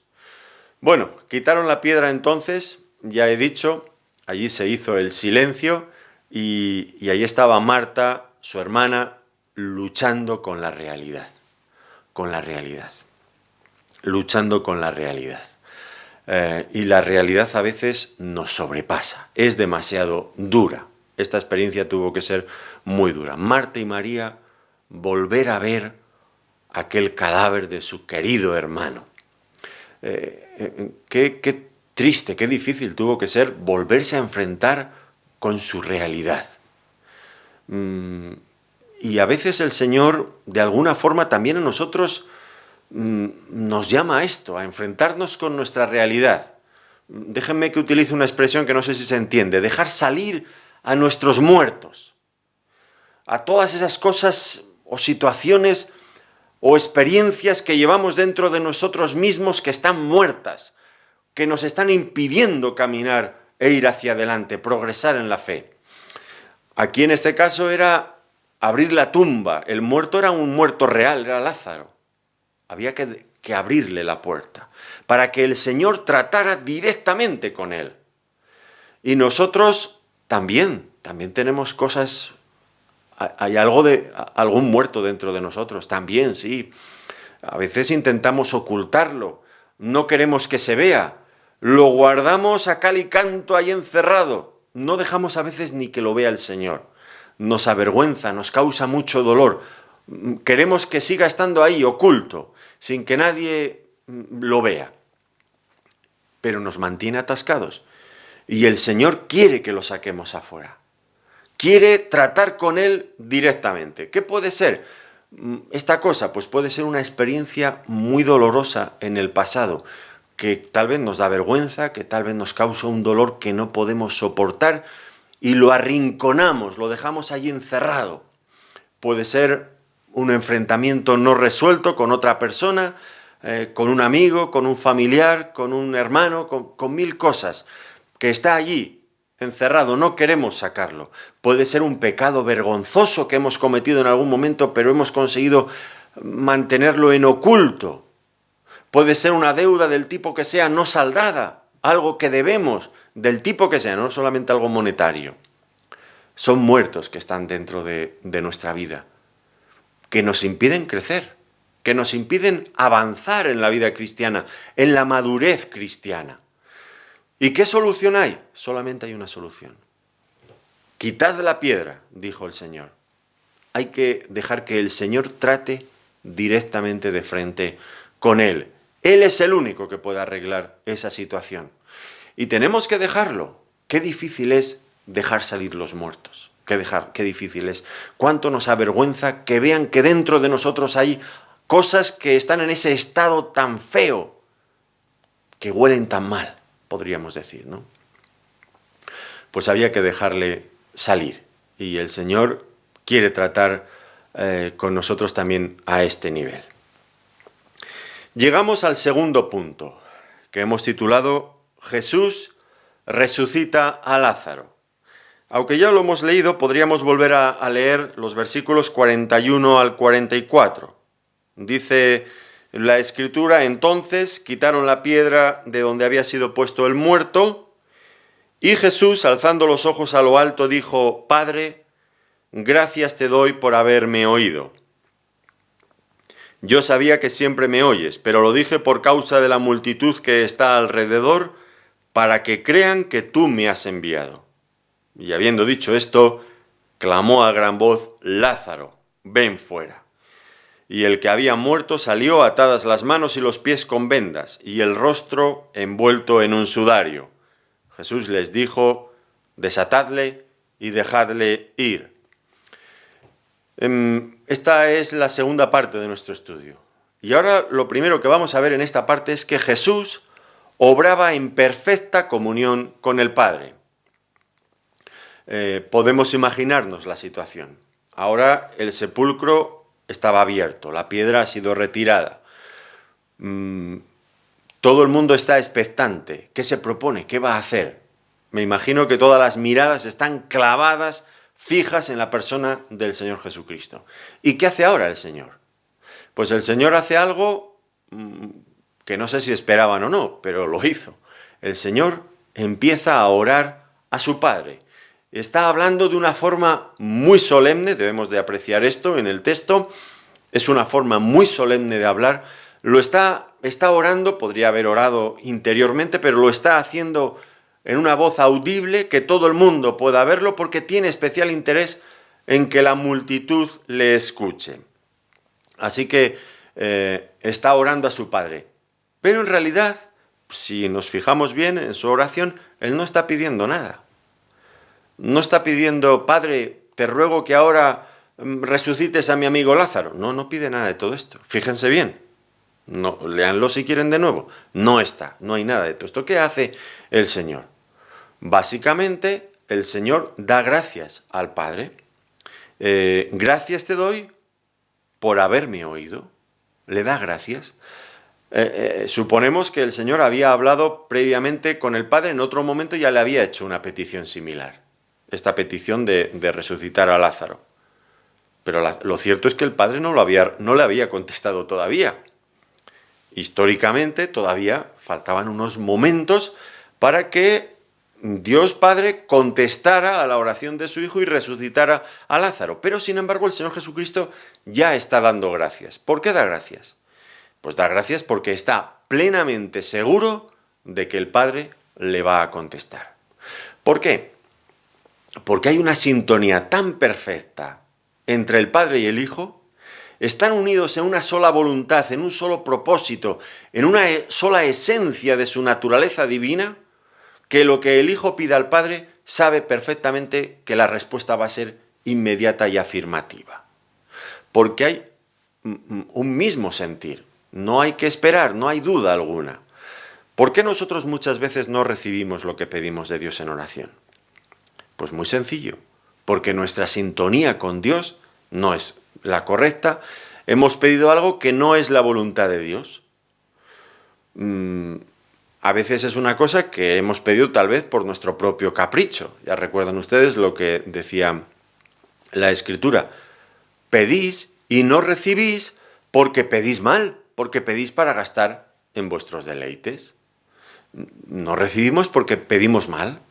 Bueno, quitaron la piedra entonces, ya he dicho, allí se hizo el silencio y allí estaba Marta, su hermana, luchando con la realidad, luchando con la realidad. Y la realidad a veces nos sobrepasa, es demasiado dura. Esta experiencia tuvo que ser muy dura. Marta y María volver a ver aquel cadáver de su querido hermano. Qué triste, qué difícil tuvo que ser volverse a enfrentar con su realidad. Y a veces el Señor, de alguna forma, también a nosotros nos llama a esto, a enfrentarnos con nuestra realidad. Déjenme que utilice una expresión que no sé si se entiende: dejar salir a nuestros muertos, a todas esas cosas o situaciones o experiencias que llevamos dentro de nosotros mismos que están muertas, que nos están impidiendo caminar e ir hacia adelante, progresar en la fe. Aquí en este caso era abrir la tumba. El muerto era un muerto real, era Lázaro. Había que abrirle la puerta para que el Señor tratara directamente con él. Y nosotros también tenemos cosas. Hay algún muerto dentro de nosotros, también, sí. A veces intentamos ocultarlo, no queremos que se vea, lo guardamos a cal y canto ahí encerrado, no dejamos a veces ni que lo vea el Señor. Nos avergüenza, nos causa mucho dolor, queremos que siga estando ahí oculto, sin que nadie lo vea. Pero nos mantiene atascados y el Señor quiere que lo saquemos afuera. Quiere tratar con él directamente. ¿Qué puede ser esta cosa? Pues puede ser una experiencia muy dolorosa en el pasado, que tal vez nos da vergüenza, que tal vez nos causa un dolor que no podemos soportar y lo arrinconamos, lo dejamos allí encerrado. Puede ser un enfrentamiento no resuelto con otra persona, con un amigo, con un familiar, con un hermano, con mil cosas, que está allí encerrado, no queremos sacarlo. Puede ser un pecado vergonzoso que hemos cometido en algún momento, pero hemos conseguido mantenerlo en oculto. Puede ser una deuda del tipo que sea no saldada, algo que debemos, del tipo que sea, no solamente algo monetario. Son muertos que están dentro de nuestra vida, que nos impiden crecer, que nos impiden avanzar en la vida cristiana, en la madurez cristiana. ¿Y qué solución hay? Solamente hay una solución. Quitad la piedra, dijo el Señor. Hay que dejar que el Señor trate directamente de frente con él. Él es el único que puede arreglar esa situación. Y tenemos que dejarlo. Qué difícil es dejar salir los muertos. Qué difícil es. Cuánto nos avergüenza que vean que dentro de nosotros hay cosas que están en ese estado tan feo, que huelen tan mal, podríamos decir, ¿no? Pues había que dejarle salir. Y el Señor quiere tratar con nosotros también a este nivel. Llegamos al segundo punto, que hemos titulado Jesús resucita a Lázaro. Aunque ya lo hemos leído, podríamos volver a leer los versículos 41 al 44. Dice la Escritura: entonces quitaron la piedra de donde había sido puesto el muerto, y Jesús, alzando los ojos a lo alto, dijo: Padre, gracias te doy por haberme oído. Yo sabía que siempre me oyes, pero lo dije por causa de la multitud que está alrededor, para que crean que tú me has enviado. Y habiendo dicho esto, clamó a gran voz: Lázaro, ven fuera. Y el que había muerto salió, atadas las manos y los pies con vendas, y el rostro envuelto en un sudario. Jesús les dijo: desatadle y dejadle ir. Esta es la segunda parte de nuestro estudio. Y ahora lo primero que vamos a ver en esta parte es que Jesús obraba en perfecta comunión con el Padre. Podemos imaginarnos la situación. Ahora el sepulcro estaba abierto, la piedra ha sido retirada. Todo el mundo está expectante. ¿Qué se propone? ¿Qué va a hacer? Me imagino que todas las miradas están clavadas, fijas en la persona del Señor Jesucristo. ¿Y qué hace ahora el Señor? Pues el Señor hace algo que no sé si esperaban o no, pero lo hizo. El Señor empieza a orar a su Padre. Está hablando de una forma muy solemne, debemos de apreciar esto en el texto, es una forma muy solemne de hablar. Lo está orando, podría haber orado interiormente, pero lo está haciendo en una voz audible que todo el mundo pueda verlo, porque tiene especial interés en que la multitud le escuche. Así que está orando a su Padre. Pero en realidad, si nos fijamos bien en su oración, él no está pidiendo nada. No está pidiendo: Padre, te ruego que ahora resucites a mi amigo Lázaro. No, no pide nada de todo esto. Fíjense bien. No, léanlo si quieren de nuevo. No está, no hay nada de todo esto. ¿Qué hace el Señor? Básicamente, el Señor da gracias al Padre. Gracias te doy por haberme oído. Le da gracias. Suponemos que el Señor había hablado previamente con el Padre, en otro momento ya le había hecho una petición similar. Esta petición de resucitar a Lázaro. Pero lo cierto es que el Padre no le había contestado todavía. Históricamente todavía faltaban unos momentos para que Dios Padre contestara a la oración de su Hijo y resucitara a Lázaro. Pero sin embargo el Señor Jesucristo ya está dando gracias. ¿Por qué da gracias? Pues da gracias porque está plenamente seguro de que el Padre le va a contestar. ¿Por qué? Porque hay una sintonía tan perfecta entre el Padre y el Hijo. Están unidos en una sola voluntad, en un solo propósito, en una sola esencia de su naturaleza divina, que lo que el Hijo pida al Padre sabe perfectamente que la respuesta va a ser inmediata y afirmativa. Porque hay un mismo sentir, no hay que esperar, no hay duda alguna. ¿Por qué nosotros muchas veces no recibimos lo que pedimos de Dios en oración? Pues muy sencillo, porque nuestra sintonía con Dios no es la correcta, hemos pedido algo que no es la voluntad de Dios. A veces es una cosa que hemos pedido tal vez por nuestro propio capricho. Ya recuerdan ustedes lo que decía la Escritura. Pedís y no recibís porque pedís mal, porque pedís para gastar en vuestros deleites. No recibimos porque pedimos mal.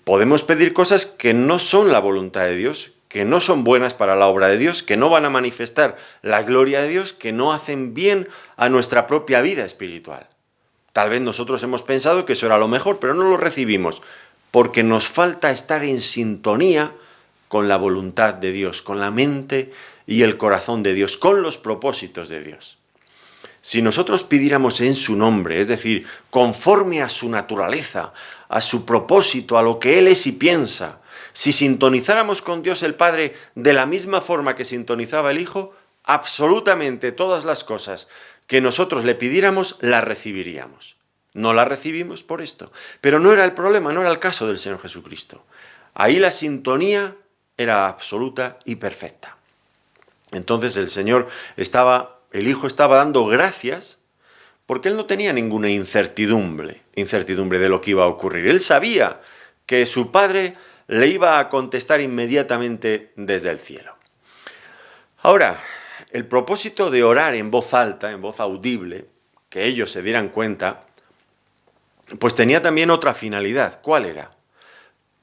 Podemos pedir cosas que no son la voluntad de Dios, que no son buenas para la obra de Dios, que no van a manifestar la gloria de Dios, que no hacen bien a nuestra propia vida espiritual. Tal vez nosotros hemos pensado que eso era lo mejor, pero no lo recibimos, porque nos falta estar en sintonía con la voluntad de Dios, con la mente y el corazón de Dios, con los propósitos de Dios. Si nosotros pidiéramos en su nombre, es decir, conforme a su naturaleza, a su propósito, a lo que Él es y piensa, si sintonizáramos con Dios el Padre de la misma forma que sintonizaba el Hijo, absolutamente todas las cosas que nosotros le pidiéramos, las recibiríamos. No las recibimos por esto. Pero no era el problema, no era el caso del Señor Jesucristo. Ahí la sintonía era absoluta y perfecta. Entonces el Hijo estaba dando gracias porque Él no tenía ninguna incertidumbre de lo que iba a ocurrir. Él sabía que su Padre le iba a contestar inmediatamente desde el cielo. Ahora, el propósito de orar en voz alta, en voz audible, que ellos se dieran cuenta, pues tenía también otra finalidad. ¿Cuál era?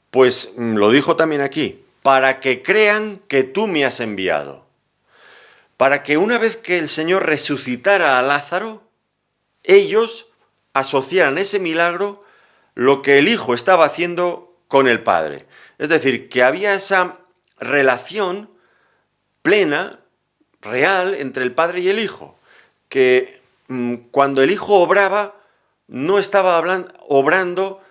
Pues lo dijo también aquí, para que crean que tú me has enviado. Para que una vez que el Señor resucitara a Lázaro, ellos asociaran ese milagro lo que el Hijo estaba haciendo con el Padre. Es decir, que había esa relación plena, real, entre el Padre y el Hijo. Que cuando el Hijo obraba, no estaba obrando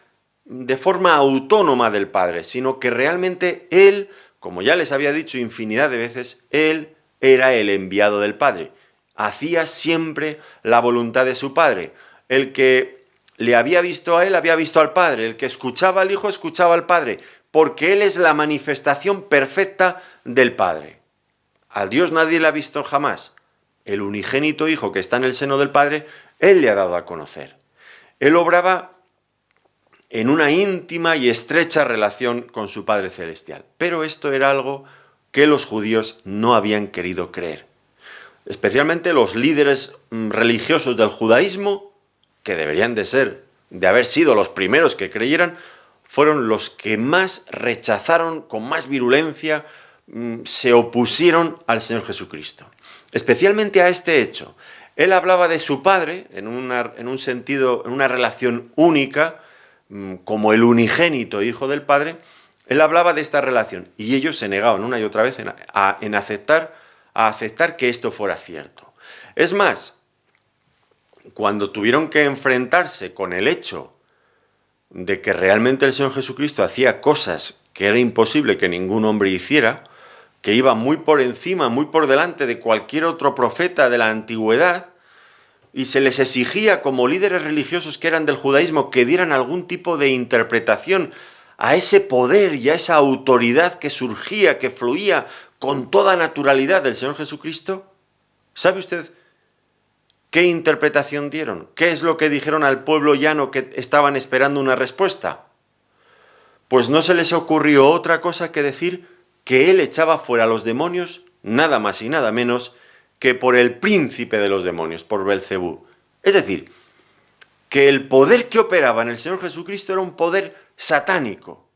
de forma autónoma del Padre, sino que realmente Él, como ya les había dicho infinidad de veces, Él era el enviado del Padre. Hacía siempre la voluntad de su Padre. El que le había visto a Él, había visto al Padre. El que escuchaba al Hijo, escuchaba al Padre. Porque Él es la manifestación perfecta del Padre. A Dios nadie le ha visto jamás. El unigénito Hijo que está en el seno del Padre, Él le ha dado a conocer. Él obraba en una íntima y estrecha relación con su Padre Celestial. Pero esto era algo que los judíos no habían querido creer. Especialmente los líderes religiosos del judaísmo, que deberían de haber sido los primeros que creyeran, fueron los que más rechazaron, con más virulencia, se opusieron al Señor Jesucristo. Especialmente a este hecho. Él hablaba de su Padre, en un sentido, en una relación única, como el unigénito Hijo del Padre. Él hablaba de esta relación y ellos se negaban una y otra vez a aceptar que esto fuera cierto. Es más, cuando tuvieron que enfrentarse con el hecho de que realmente el Señor Jesucristo hacía cosas que era imposible que ningún hombre hiciera, que iba muy por encima, muy por delante de cualquier otro profeta de la antigüedad, y se les exigía como líderes religiosos que eran del judaísmo que dieran algún tipo de interpretación a ese poder y a esa autoridad que surgía, que fluía con toda naturalidad del Señor Jesucristo. ¿Sabe usted qué interpretación dieron? ¿Qué es lo que dijeron al pueblo llano que estaban esperando una respuesta? Pues no se les ocurrió otra cosa que decir que él echaba fuera a los demonios, nada más y nada menos que por el príncipe de los demonios, por Belcebú. Es decir, que el poder que operaba en el Señor Jesucristo era un poder satánico,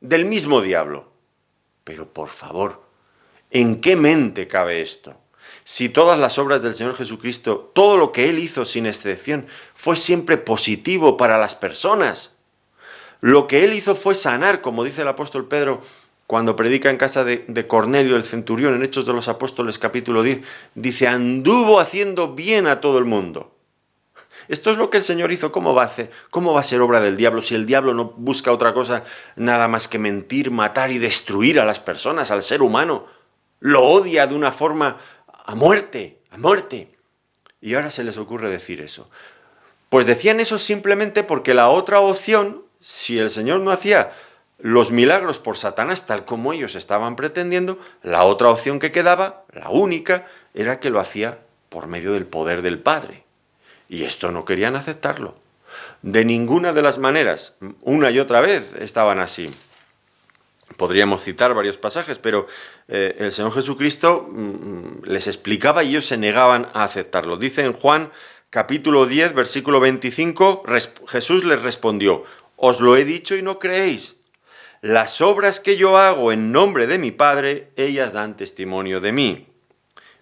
del mismo diablo. Pero por favor, ¿en qué mente cabe esto? Si todas las obras del Señor Jesucristo, todo lo que Él hizo sin excepción, fue siempre positivo para las personas. Lo que Él hizo fue sanar, como dice el apóstol Pedro, cuando predica en casa de Cornelio el centurión, en Hechos de los Apóstoles capítulo 10, dice, anduvo haciendo bien a todo el mundo. Esto es lo que el Señor hizo. ¿Cómo va a hacer? ¿Cómo va a ser obra del diablo si el diablo no busca otra cosa nada más que mentir, matar y destruir a las personas, al ser humano? Lo odia de una forma a muerte, a muerte. Y ahora se les ocurre decir eso. Pues decían eso simplemente porque la otra opción, si el Señor no hacía los milagros por Satanás tal como ellos estaban pretendiendo, la otra opción que quedaba, la única, era que lo hacía por medio del poder del Padre. Y esto no querían aceptarlo. De ninguna de las maneras, una y otra vez estaban así. Podríamos citar varios pasajes, pero el Señor Jesucristo les explicaba y ellos se negaban a aceptarlo. Dice en Juan capítulo 10, versículo 25, Jesús les respondió, os lo he dicho y no creéis. Las obras que yo hago en nombre de mi Padre, ellas dan testimonio de mí.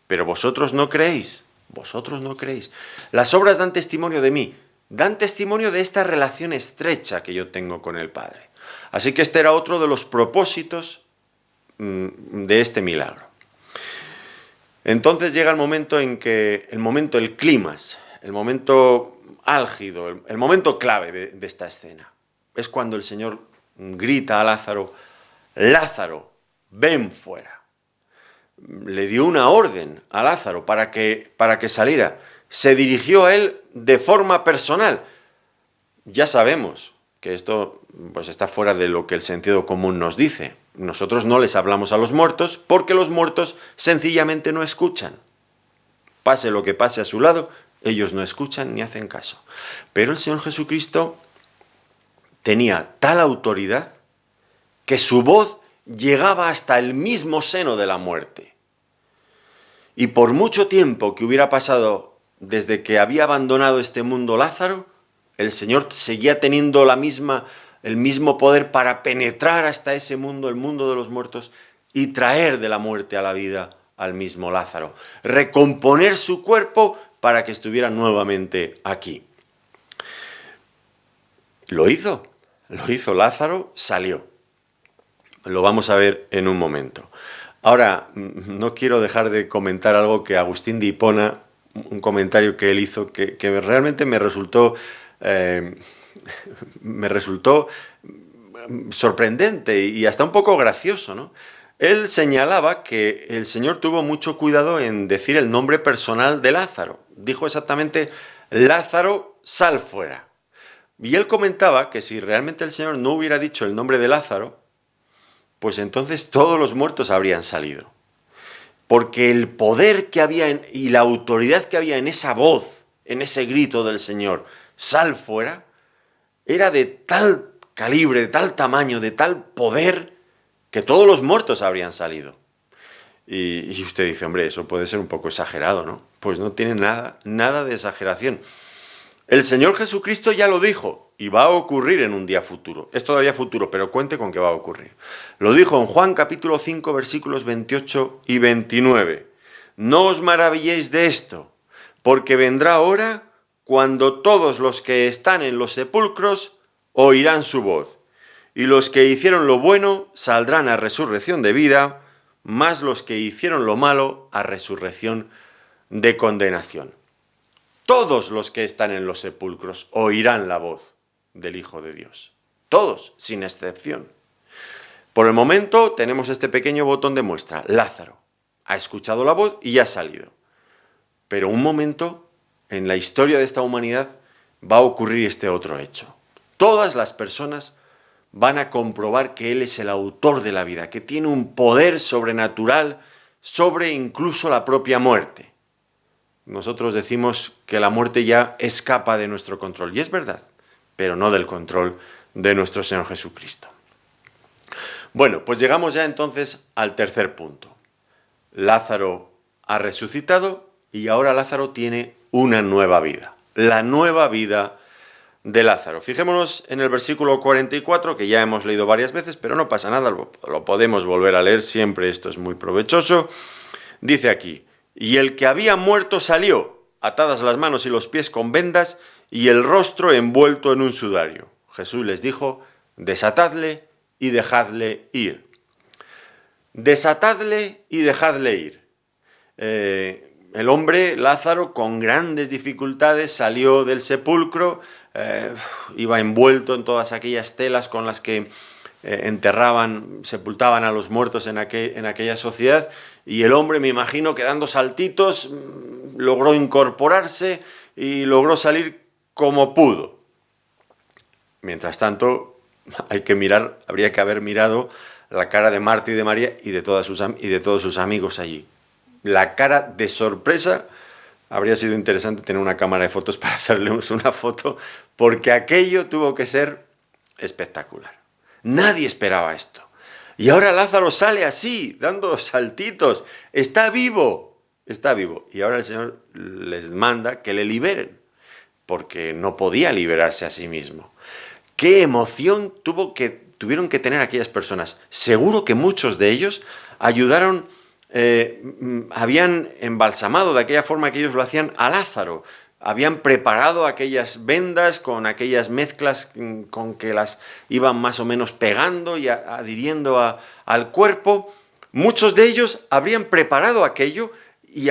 Pero vosotros no creéis. Vosotros no creéis. Las obras dan testimonio de mí. Dan testimonio de esta relación estrecha que yo tengo con el Padre. Así que este era otro de los propósitos de este milagro. Entonces llega el momento en que, el clímax, el momento álgido, el momento clave de esta escena. Es cuando el Señor grita a Lázaro, Lázaro, ven fuera. Le dio una orden a Lázaro para que saliera. Se dirigió a él de forma personal. Ya sabemos que esto pues está fuera de lo que el sentido común nos dice. Nosotros no les hablamos a los muertos porque los muertos sencillamente no escuchan. Pase lo que pase a su lado, ellos no escuchan ni hacen caso. Pero el Señor Jesucristo tenía tal autoridad que su voz llegaba hasta el mismo seno de la muerte. Y por mucho tiempo que hubiera pasado desde que había abandonado este mundo Lázaro, el Señor seguía teniendo el mismo poder para penetrar hasta ese mundo, el mundo de los muertos, y traer de la muerte a la vida al mismo Lázaro. Recomponer su cuerpo para que estuviera nuevamente aquí. Lo hizo Lázaro, salió. Lo vamos a ver en un momento. Ahora, no quiero dejar de comentar algo que Agustín de Hipona, un comentario que él hizo, que realmente me resultó sorprendente y hasta un poco gracioso, ¿no? Él señalaba que el Señor tuvo mucho cuidado en decir el nombre personal de Lázaro. Dijo exactamente, Lázaro, sal fuera. Y él comentaba que si realmente el Señor no hubiera dicho el nombre de Lázaro, pues entonces todos los muertos habrían salido. Porque el poder que había y la autoridad que había en esa voz, en ese grito del Señor, sal fuera, era de tal calibre, de tal tamaño, de tal poder, que todos los muertos habrían salido. Y usted dice, hombre, eso puede ser un poco exagerado, ¿no? Pues no tiene nada de exageración. El Señor Jesucristo ya lo dijo, y va a ocurrir en un día futuro. Es todavía futuro, pero cuente con que va a ocurrir. Lo dijo en Juan capítulo 5, versículos 28 y 29. No os maravilléis de esto, porque vendrá hora cuando todos los que están en los sepulcros oirán su voz, y los que hicieron lo bueno saldrán a resurrección de vida, mas los que hicieron lo malo a resurrección de condenación. Todos los que están en los sepulcros oirán la voz del Hijo de Dios. Todos, sin excepción. Por el momento tenemos este pequeño botón de muestra. Lázaro ha escuchado la voz y ya ha salido. Pero un momento en la historia de esta humanidad va a ocurrir este otro hecho. Todas las personas van a comprobar que Él es el autor de la vida, que tiene un poder sobrenatural sobre incluso la propia muerte. Nosotros decimos que la muerte ya escapa de nuestro control, y es verdad, pero no del control de nuestro Señor Jesucristo. Bueno, pues llegamos ya entonces al tercer punto. Lázaro ha resucitado y ahora Lázaro tiene una nueva vida, la nueva vida de Lázaro. Fijémonos en el versículo 44, que ya hemos leído varias veces, pero no pasa nada, lo podemos volver a leer siempre, esto es muy provechoso. Dice aquí: y el que había muerto salió, atadas las manos y los pies con vendas y el rostro envuelto en un sudario. Jesús les dijo: desatadle y dejadle ir. Desatadle y dejadle ir. El hombre, Lázaro, con grandes dificultades salió del sepulcro, iba envuelto en todas aquellas telas con las que enterraban, sepultaban a los muertos en aquella sociedad, y el hombre, me imagino que dando saltitos, logró incorporarse y logró salir como pudo. Mientras tanto, habría que haber mirado la cara de Marta y de María y de todos sus amigos allí. La cara de sorpresa. Habría sido interesante tener una cámara de fotos para hacerles una foto, porque aquello tuvo que ser espectacular. Nadie esperaba esto. Y ahora Lázaro sale así, dando saltitos. Está vivo, está vivo. Y ahora el Señor les manda que le liberen, porque no podía liberarse a sí mismo. ¿Qué emoción tuvieron que tener aquellas personas? Seguro que muchos de ellos ayudaron, habían embalsamado de aquella forma que ellos lo hacían a Lázaro. Habían preparado aquellas vendas con aquellas mezclas con que las iban más o menos pegando y adhiriendo al cuerpo. Muchos de ellos habrían preparado aquello y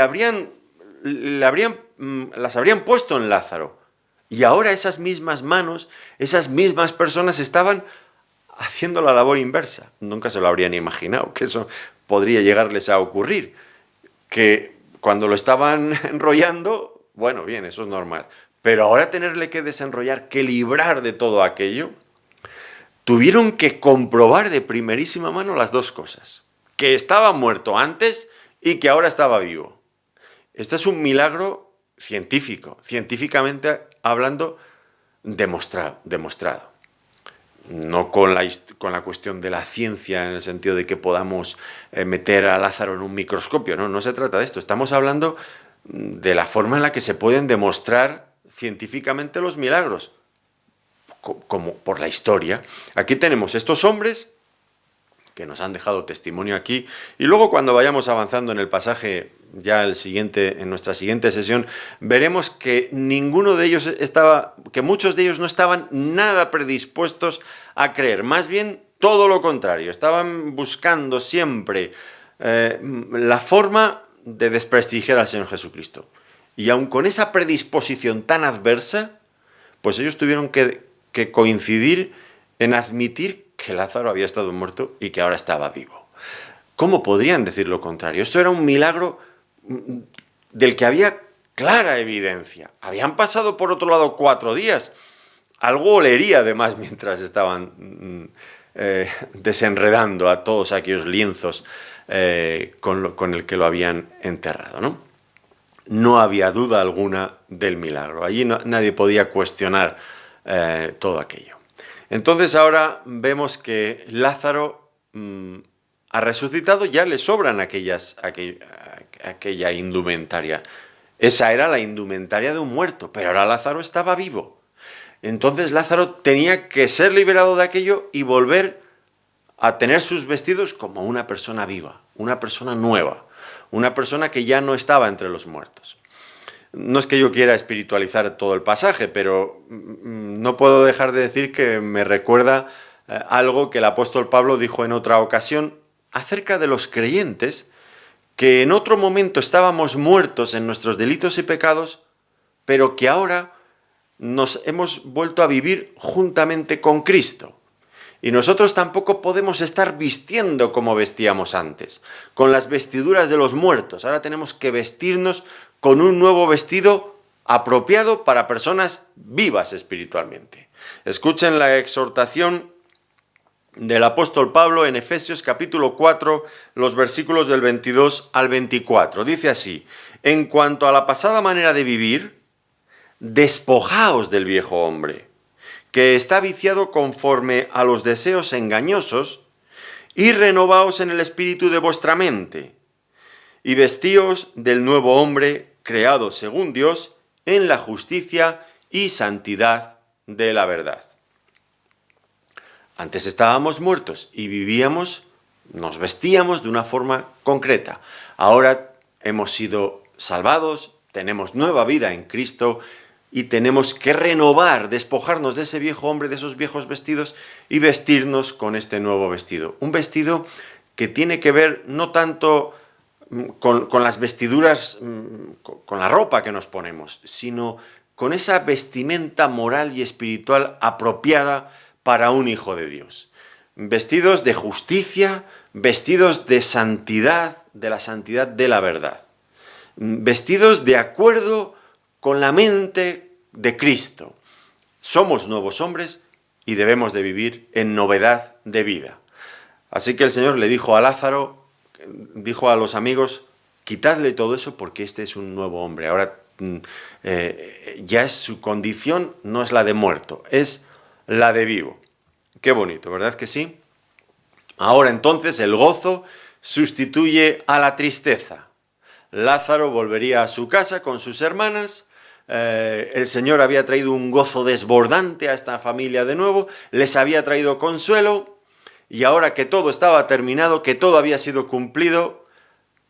las habrían puesto en Lázaro. Y ahora esas mismas manos, esas mismas personas estaban haciendo la labor inversa. Nunca se lo habrían imaginado que eso podría llegarles a ocurrir. Que cuando lo estaban enrollando, bueno, bien, eso es normal. Pero ahora tenerle que desenrollar, que librar de todo aquello, tuvieron que comprobar de primerísima mano las dos cosas. Que estaba muerto antes y que ahora estaba vivo. Este es un milagro científico, científicamente hablando, demostrado. No con la cuestión de la ciencia, en el sentido de que podamos meter a Lázaro en un microscopio, no se trata de esto. Estamos hablando de la forma en la que se pueden demostrar científicamente los milagros, como por la historia. Aquí tenemos estos hombres que nos han dejado testimonio aquí, y luego cuando vayamos avanzando en el pasaje, ya en nuestra siguiente sesión, veremos que que muchos de ellos no estaban nada predispuestos a creer, más bien todo lo contrario, estaban buscando siempre la forma de desprestigiar al Señor Jesucristo. Y aun con esa predisposición tan adversa, pues ellos tuvieron que coincidir en admitir que Lázaro había estado muerto y que ahora estaba vivo. ¿Cómo podrían decir lo contrario? Esto era un milagro del que había clara evidencia. Habían pasado por otro lado 4 días. Algo olería además mientras estaban desenredando a todos aquellos lienzos con el que lo habían enterrado, ¿no? No había duda alguna del milagro. Allí nadie podía cuestionar todo aquello. Entonces ahora vemos que Lázaro ha resucitado, ya le sobran aquella indumentaria. Esa era la indumentaria de un muerto, pero ahora Lázaro estaba vivo. Entonces Lázaro tenía que ser liberado de aquello y volver a tener sus vestidos como una persona viva, una persona nueva, una persona que ya no estaba entre los muertos. No es que yo quiera espiritualizar todo el pasaje, pero no puedo dejar de decir que me recuerda algo que el apóstol Pablo dijo en otra ocasión acerca de los creyentes, que en otro momento estábamos muertos en nuestros delitos y pecados, pero que ahora nos hemos vuelto a vivir juntamente con Cristo. Y nosotros tampoco podemos estar vistiendo como vestíamos antes, con las vestiduras de los muertos. Ahora tenemos que vestirnos con un nuevo vestido apropiado para personas vivas espiritualmente. Escuchen la exhortación del apóstol Pablo en Efesios capítulo 4, los versículos del 22 al 24. Dice así: en cuanto a la pasada manera de vivir, despojaos del viejo hombre, que está viciado conforme a los deseos engañosos, y renovaos en el espíritu de vuestra mente, y vestíos del nuevo hombre, creado según Dios, en la justicia y santidad de la verdad. Antes estábamos muertos y vivíamos, nos vestíamos de una forma concreta. Ahora hemos sido salvados, tenemos nueva vida en Cristo y tenemos que renovar, despojarnos de ese viejo hombre, de esos viejos vestidos y vestirnos con este nuevo vestido. Un vestido que tiene que ver no tanto con las vestiduras, con la ropa que nos ponemos, sino con esa vestimenta moral y espiritual apropiada para un hijo de Dios. Vestidos de justicia, vestidos de santidad, de la santidad de la verdad. Vestidos de acuerdo con la mente de Cristo. Somos nuevos hombres y debemos de vivir en novedad de vida. Así que el Señor le dijo a Lázaro, dijo a los amigos, quitadle todo eso porque este es un nuevo hombre. Ahora ya es su condición, no es la de muerto, es la de vivo. Qué bonito, ¿verdad que sí? Ahora entonces el gozo sustituye a la tristeza. Lázaro volvería a su casa con sus hermanas. El Señor había traído un gozo desbordante a esta familia de nuevo, les había traído consuelo, y ahora que todo estaba terminado, que todo había sido cumplido,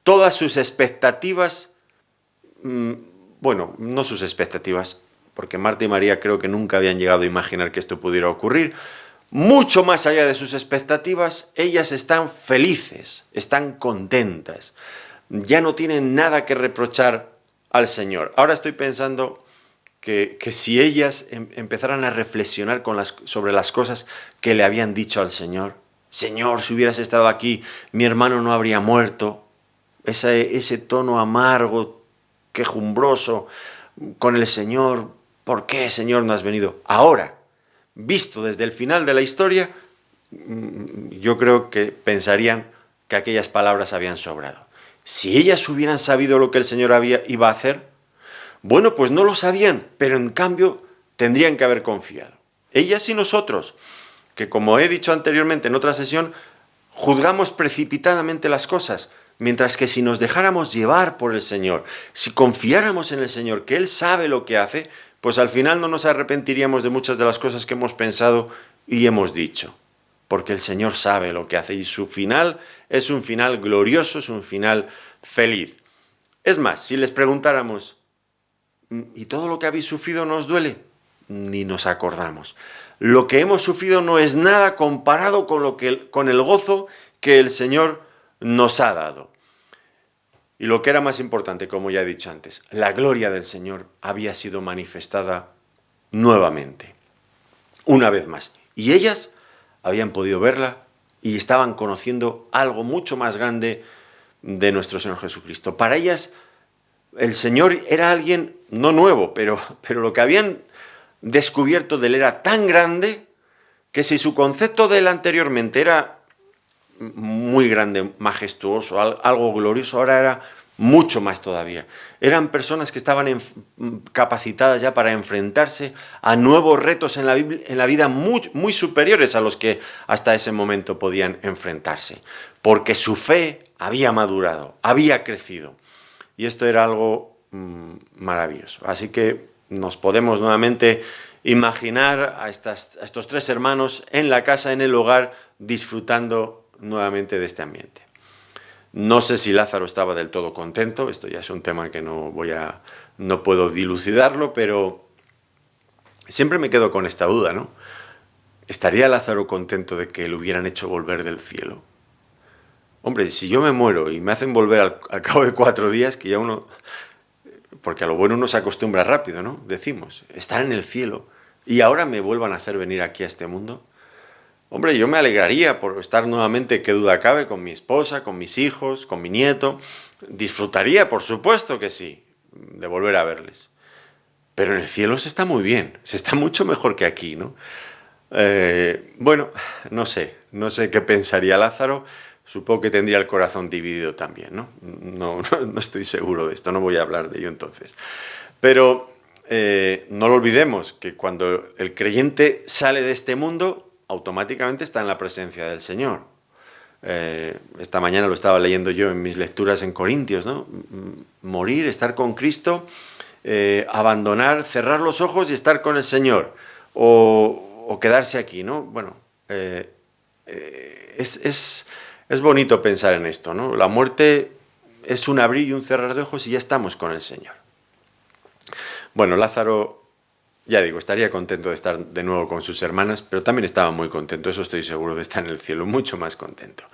todas sus expectativas, bueno, no sus expectativas, porque Marta y María creo que nunca habían llegado a imaginar que esto pudiera ocurrir, mucho más allá de sus expectativas, ellas están felices, están contentas, ya no tienen nada que reprochar al Señor. Ahora estoy pensando que si ellas empezaran a reflexionar sobre las cosas que le habían dicho al Señor, Señor, si hubieras estado aquí, mi hermano no habría muerto, ese tono amargo, quejumbroso con el Señor, ¿por qué, Señor, no has venido? Ahora, visto desde el final de la historia, yo creo que pensarían que aquellas palabras habían sobrado. Si ellas hubieran sabido lo que el Señor iba a hacer, bueno, pues no lo sabían, pero en cambio tendrían que haber confiado. Ellas y nosotros, que como he dicho anteriormente en otra sesión, juzgamos precipitadamente las cosas, mientras que si nos dejáramos llevar por el Señor, si confiáramos en el Señor, que Él sabe lo que hace, pues al final no nos arrepentiríamos de muchas de las cosas que hemos pensado y hemos dicho, porque el Señor sabe lo que hace y su final es un final glorioso, es un final feliz. Es más, si les preguntáramos, ¿y todo lo que habéis sufrido no os duele? Ni nos acordamos. Lo que hemos sufrido no es nada comparado con el gozo que el Señor nos ha dado. Y lo que era más importante, como ya he dicho antes, la gloria del Señor había sido manifestada nuevamente, una vez más. Y ellas habían podido verla y estaban conociendo algo mucho más grande de nuestro Señor Jesucristo. Para ellas, el Señor era alguien no nuevo, pero lo que habían descubierto de Él era tan grande que si su concepto de Él anteriormente era muy grande, majestuoso, algo glorioso, ahora era mucho más todavía. Eran personas que estaban capacitadas ya para enfrentarse a nuevos retos en la vida muy, muy superiores a los que hasta ese momento podían enfrentarse, porque su fe había madurado, había crecido. Y esto era algo maravilloso. Así que nos podemos nuevamente imaginar a estos tres hermanos en la casa, en el hogar, disfrutando nuevamente de este ambiente. No sé si Lázaro estaba del todo contento, esto ya es un tema que no puedo dilucidarlo, pero siempre me quedo con esta duda, ¿no? ¿Estaría Lázaro contento de que le hubieran hecho volver del cielo? Hombre, si yo me muero y me hacen volver al cabo de 4 días, que ya uno... Porque a lo bueno uno se acostumbra rápido, ¿no? Decimos, estar en el cielo y ahora me vuelvan a hacer venir aquí a este mundo. Hombre, yo me alegraría por estar nuevamente, qué duda cabe, con mi esposa, con mis hijos, con mi nieto. Disfrutaría, por supuesto que sí, de volver a verles. Pero en el cielo se está muy bien, se está mucho mejor que aquí, ¿no? Bueno, no sé qué pensaría Lázaro. Supongo que tendría el corazón dividido también, ¿no? No estoy seguro de esto, no voy a hablar de ello entonces. Pero no lo olvidemos, que cuando el creyente sale de este mundo, automáticamente está en la presencia del Señor. Esta mañana lo estaba leyendo yo en mis lecturas en Corintios, ¿no? Morir, estar con Cristo, abandonar, cerrar los ojos y estar con el Señor, o quedarse aquí, ¿no? Bueno, es bonito pensar en esto, ¿no? La muerte es un abrir y un cerrar de ojos y ya estamos con el Señor. Bueno, Lázaro, ya digo, estaría contento de estar de nuevo con sus hermanas, pero también estaba muy contento, eso estoy seguro, de estar en el cielo, mucho más contento.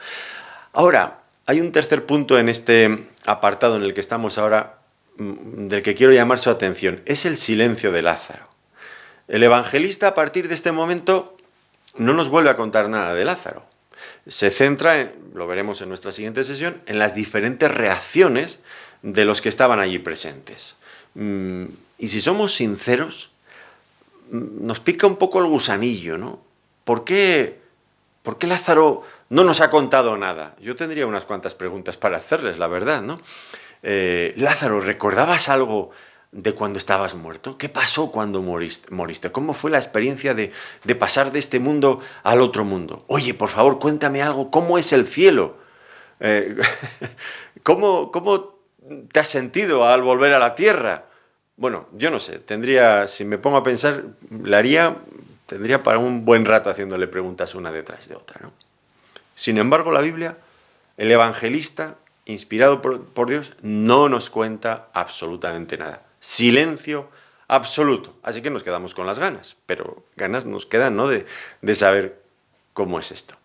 Ahora, hay un tercer punto en este apartado en el que estamos ahora, del que quiero llamar su atención, es el silencio de Lázaro. El evangelista, a partir de este momento, no nos vuelve a contar nada de Lázaro. Se centra, lo veremos en nuestra siguiente sesión, en las diferentes reacciones de los que estaban allí presentes. Y si somos sinceros, nos pica un poco el gusanillo, ¿no? ¿Por qué Lázaro no nos ha contado nada? Yo tendría unas cuantas preguntas para hacerles, la verdad, ¿no? Lázaro, ¿recordabas algo de cuando estabas muerto? ¿Qué pasó cuando moriste? ¿Cómo fue la experiencia de pasar de este mundo al otro mundo? Oye, por favor, cuéntame algo. ¿Cómo es el cielo? ¿Cómo te has sentido al volver a la tierra? Bueno, yo no sé. Si me pongo a pensar, tendría para un buen rato haciéndole preguntas una detrás de otra, ¿no? Sin embargo, la Biblia, el evangelista, inspirado por Dios, no nos cuenta absolutamente nada. Silencio absoluto. Así que nos quedamos con las ganas, pero ganas nos quedan, ¿no?, de saber cómo es esto.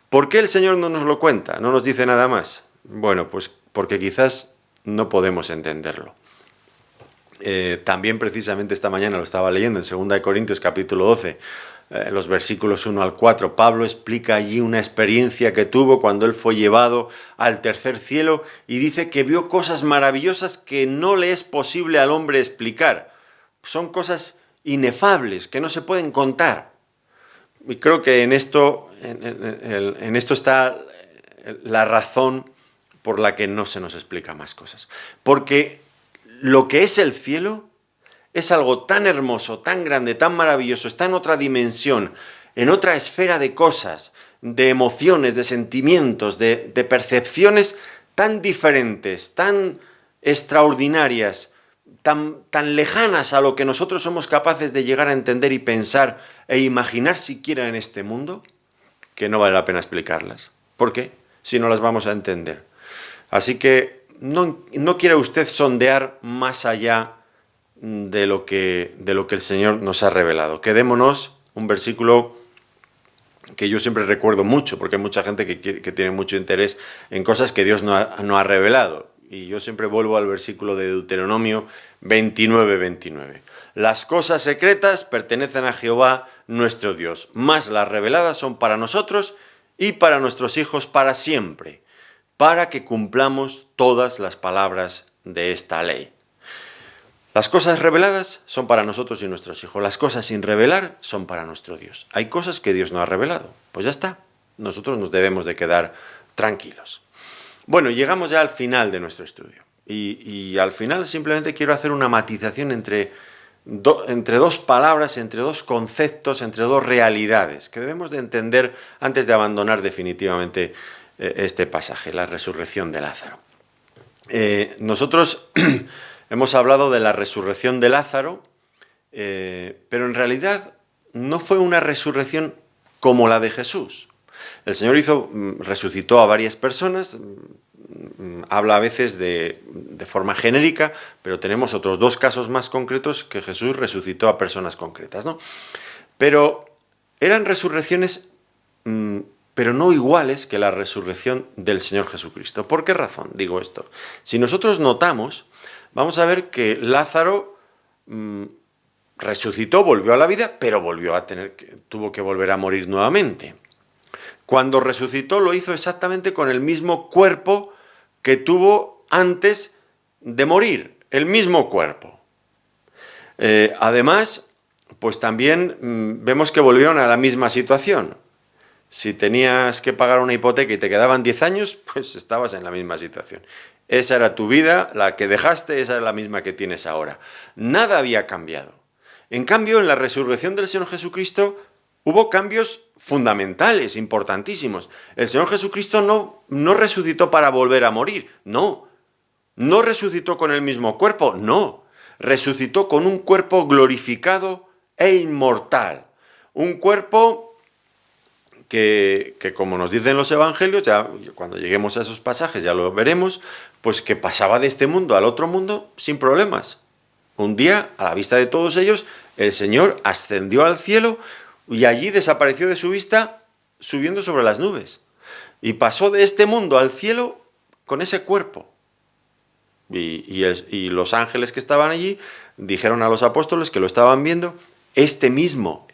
¿Por qué el Señor no nos lo cuenta? ¿No nos dice nada más? Bueno, pues porque quizás no podemos entenderlo. También precisamente esta mañana lo estaba leyendo en 2 Corintios capítulo 12, los versículos 1 al 4. Pablo explica allí una experiencia que tuvo cuando él fue llevado al tercer cielo y dice que vio cosas maravillosas que no le es posible al hombre explicar. Son cosas inefables que no se pueden contar. Y creo que en esto está la razón por la que no se nos explica más cosas. Porque lo que es el cielo es algo tan hermoso, tan grande, tan maravilloso, está en otra dimensión, en otra esfera de cosas, de emociones, de sentimientos, de percepciones tan diferentes, tan extraordinarias, tan lejanas a lo que nosotros somos capaces de llegar a entender y pensar e imaginar siquiera en este mundo, que no vale la pena explicarlas. ¿Por qué? Si no las vamos a entender. Así que no quiera usted sondear más allá de lo que el Señor nos ha revelado. Quedémonos, un versículo que yo siempre recuerdo mucho, porque hay mucha gente que tiene mucho interés en cosas que Dios no ha revelado. Y yo siempre vuelvo al versículo de Deuteronomio 29:29. Las cosas secretas pertenecen a Jehová nuestro Dios, mas las reveladas son para nosotros y para nuestros hijos para siempre, para que cumplamos todas las palabras de esta ley. Las cosas reveladas son para nosotros y nuestros hijos. Las cosas sin revelar son para nuestro Dios. Hay cosas que Dios no ha revelado. Pues ya está. Nosotros nos debemos de quedar tranquilos. Bueno, llegamos ya al final de nuestro estudio. Y al final simplemente quiero hacer una matización entre dos palabras, entre dos conceptos, entre dos realidades que debemos de entender antes de abandonar definitivamente este pasaje, la resurrección de Lázaro. Nosotros hemos hablado de la resurrección de Lázaro, pero en realidad no fue una resurrección como la de Jesús. El Señor resucitó a varias personas, habla a veces de forma genérica, pero tenemos otros dos casos más concretos que Jesús resucitó a personas concretas, ¿no? Pero eran resurrecciones, pero no iguales que la resurrección del Señor Jesucristo. ¿Por qué razón digo esto? Si nosotros notamos, vamos a ver que Lázaro resucitó, volvió a la vida, pero tuvo que volver a morir nuevamente. Cuando resucitó lo hizo exactamente con el mismo cuerpo que tuvo antes de morir, el mismo cuerpo. Además, pues también vemos que volvieron a la misma situación. Si tenías que pagar una hipoteca y te quedaban 10 años, pues estabas en la misma situación. Esa era tu vida, la que dejaste, esa es la misma que tienes ahora. Nada había cambiado. En cambio, en la resurrección del Señor Jesucristo hubo cambios fundamentales, importantísimos. El Señor Jesucristo no resucitó para volver a morir, no. No resucitó con el mismo cuerpo, no. Resucitó con un cuerpo glorificado e inmortal. Un cuerpo que como nos dicen los evangelios, ya cuando lleguemos a esos pasajes ya lo veremos, pues que pasaba de este mundo al otro mundo sin problemas. Un día, a la vista de todos ellos, el Señor ascendió al cielo y allí desapareció de su vista subiendo sobre las nubes. Y pasó de este mundo al cielo con ese cuerpo. Y los ángeles que estaban allí dijeron a los apóstoles que lo estaban viendo, este mismo,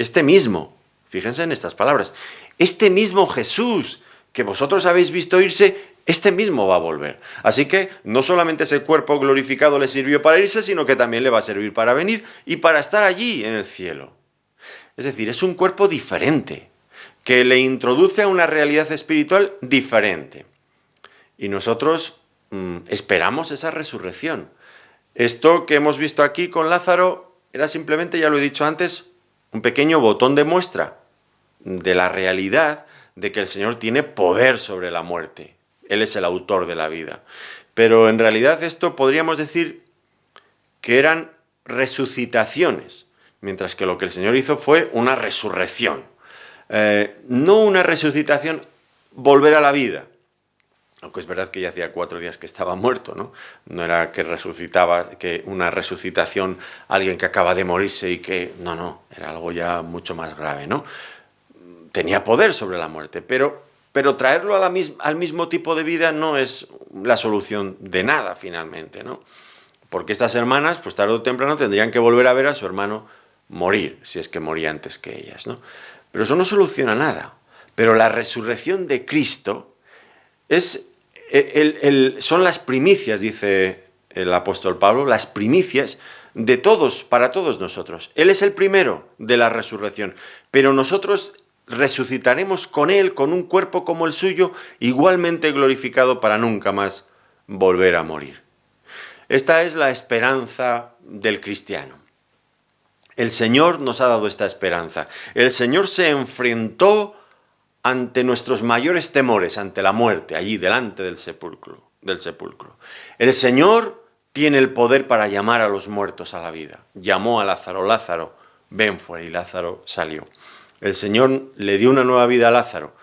fíjense en estas palabras, este mismo Jesús que vosotros habéis visto irse, este mismo va a volver. Así que no solamente ese cuerpo glorificado le sirvió para irse, sino que también le va a servir para venir y para estar allí en el cielo. Es decir, es un cuerpo diferente, que le introduce a una realidad espiritual diferente. Y nosotros esperamos esa resurrección. Esto que hemos visto aquí con Lázaro era simplemente, ya lo he dicho antes, un pequeño botón de muestra de la realidad de que el Señor tiene poder sobre la muerte. Él es el autor de la vida. Pero en realidad esto podríamos decir que eran resucitaciones, mientras que lo que el Señor hizo fue una resurrección. No una resucitación, volver a la vida. Aunque es verdad que ya hacía 4 días que estaba muerto, ¿no? No era que resucitaba, que una resucitación, alguien que acaba de morirse y que... No, era algo ya mucho más grave, ¿no? Tenía poder sobre la muerte, pero traerlo al mismo tipo de vida no es la solución de nada, finalmente, ¿no? Porque estas hermanas, pues tarde o temprano, tendrían que volver a ver a su hermano morir, si es que moría antes que ellas, ¿no? Pero eso no soluciona nada. Pero la resurrección de Cristo son las primicias, dice el apóstol Pablo, las primicias de todos, para todos nosotros. Él es el primero de la resurrección, pero nosotros resucitaremos con Él, con un cuerpo como el suyo, igualmente glorificado para nunca más volver a morir. Esta es la esperanza del cristiano. El Señor nos ha dado esta esperanza. El Señor se enfrentó ante nuestros mayores temores, ante la muerte, allí delante del sepulcro. El Señor tiene el poder para llamar a los muertos a la vida. Llamó a Lázaro, Lázaro, ven fuera, y Lázaro salió. El Señor le dio una nueva vida a Lázaro,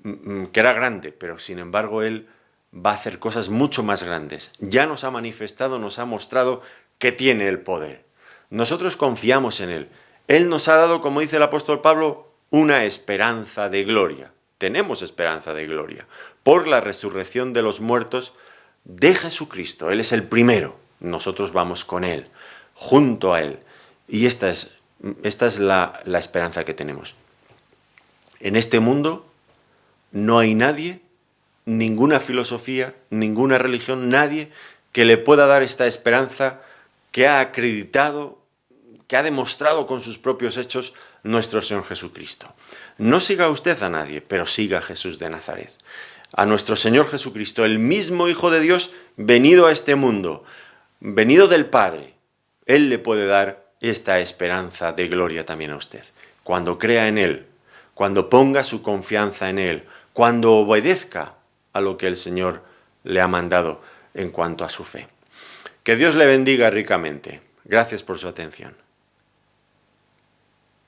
que era grande, pero sin embargo Él va a hacer cosas mucho más grandes. Ya nos ha manifestado, nos ha mostrado que tiene el poder. Nosotros confiamos en Él. Él nos ha dado, como dice el apóstol Pablo, una esperanza de gloria. Tenemos esperanza de gloria por la resurrección de los muertos de Jesucristo. Él es el primero. Nosotros vamos con Él, junto a Él. Y esta es la esperanza que tenemos. En este mundo no hay nadie, ninguna filosofía, ninguna religión, nadie que le pueda dar esta esperanza que ha acreditado, que ha demostrado con sus propios hechos nuestro Señor Jesucristo. No siga usted a nadie, pero siga a Jesús de Nazaret. A nuestro Señor Jesucristo, el mismo Hijo de Dios, venido a este mundo, venido del Padre. Él le puede dar esta esperanza de gloria también a usted. Cuando crea en Él, cuando ponga su confianza en Él, cuando obedezca a lo que el Señor le ha mandado en cuanto a su fe. Que Dios le bendiga ricamente. Gracias por su atención.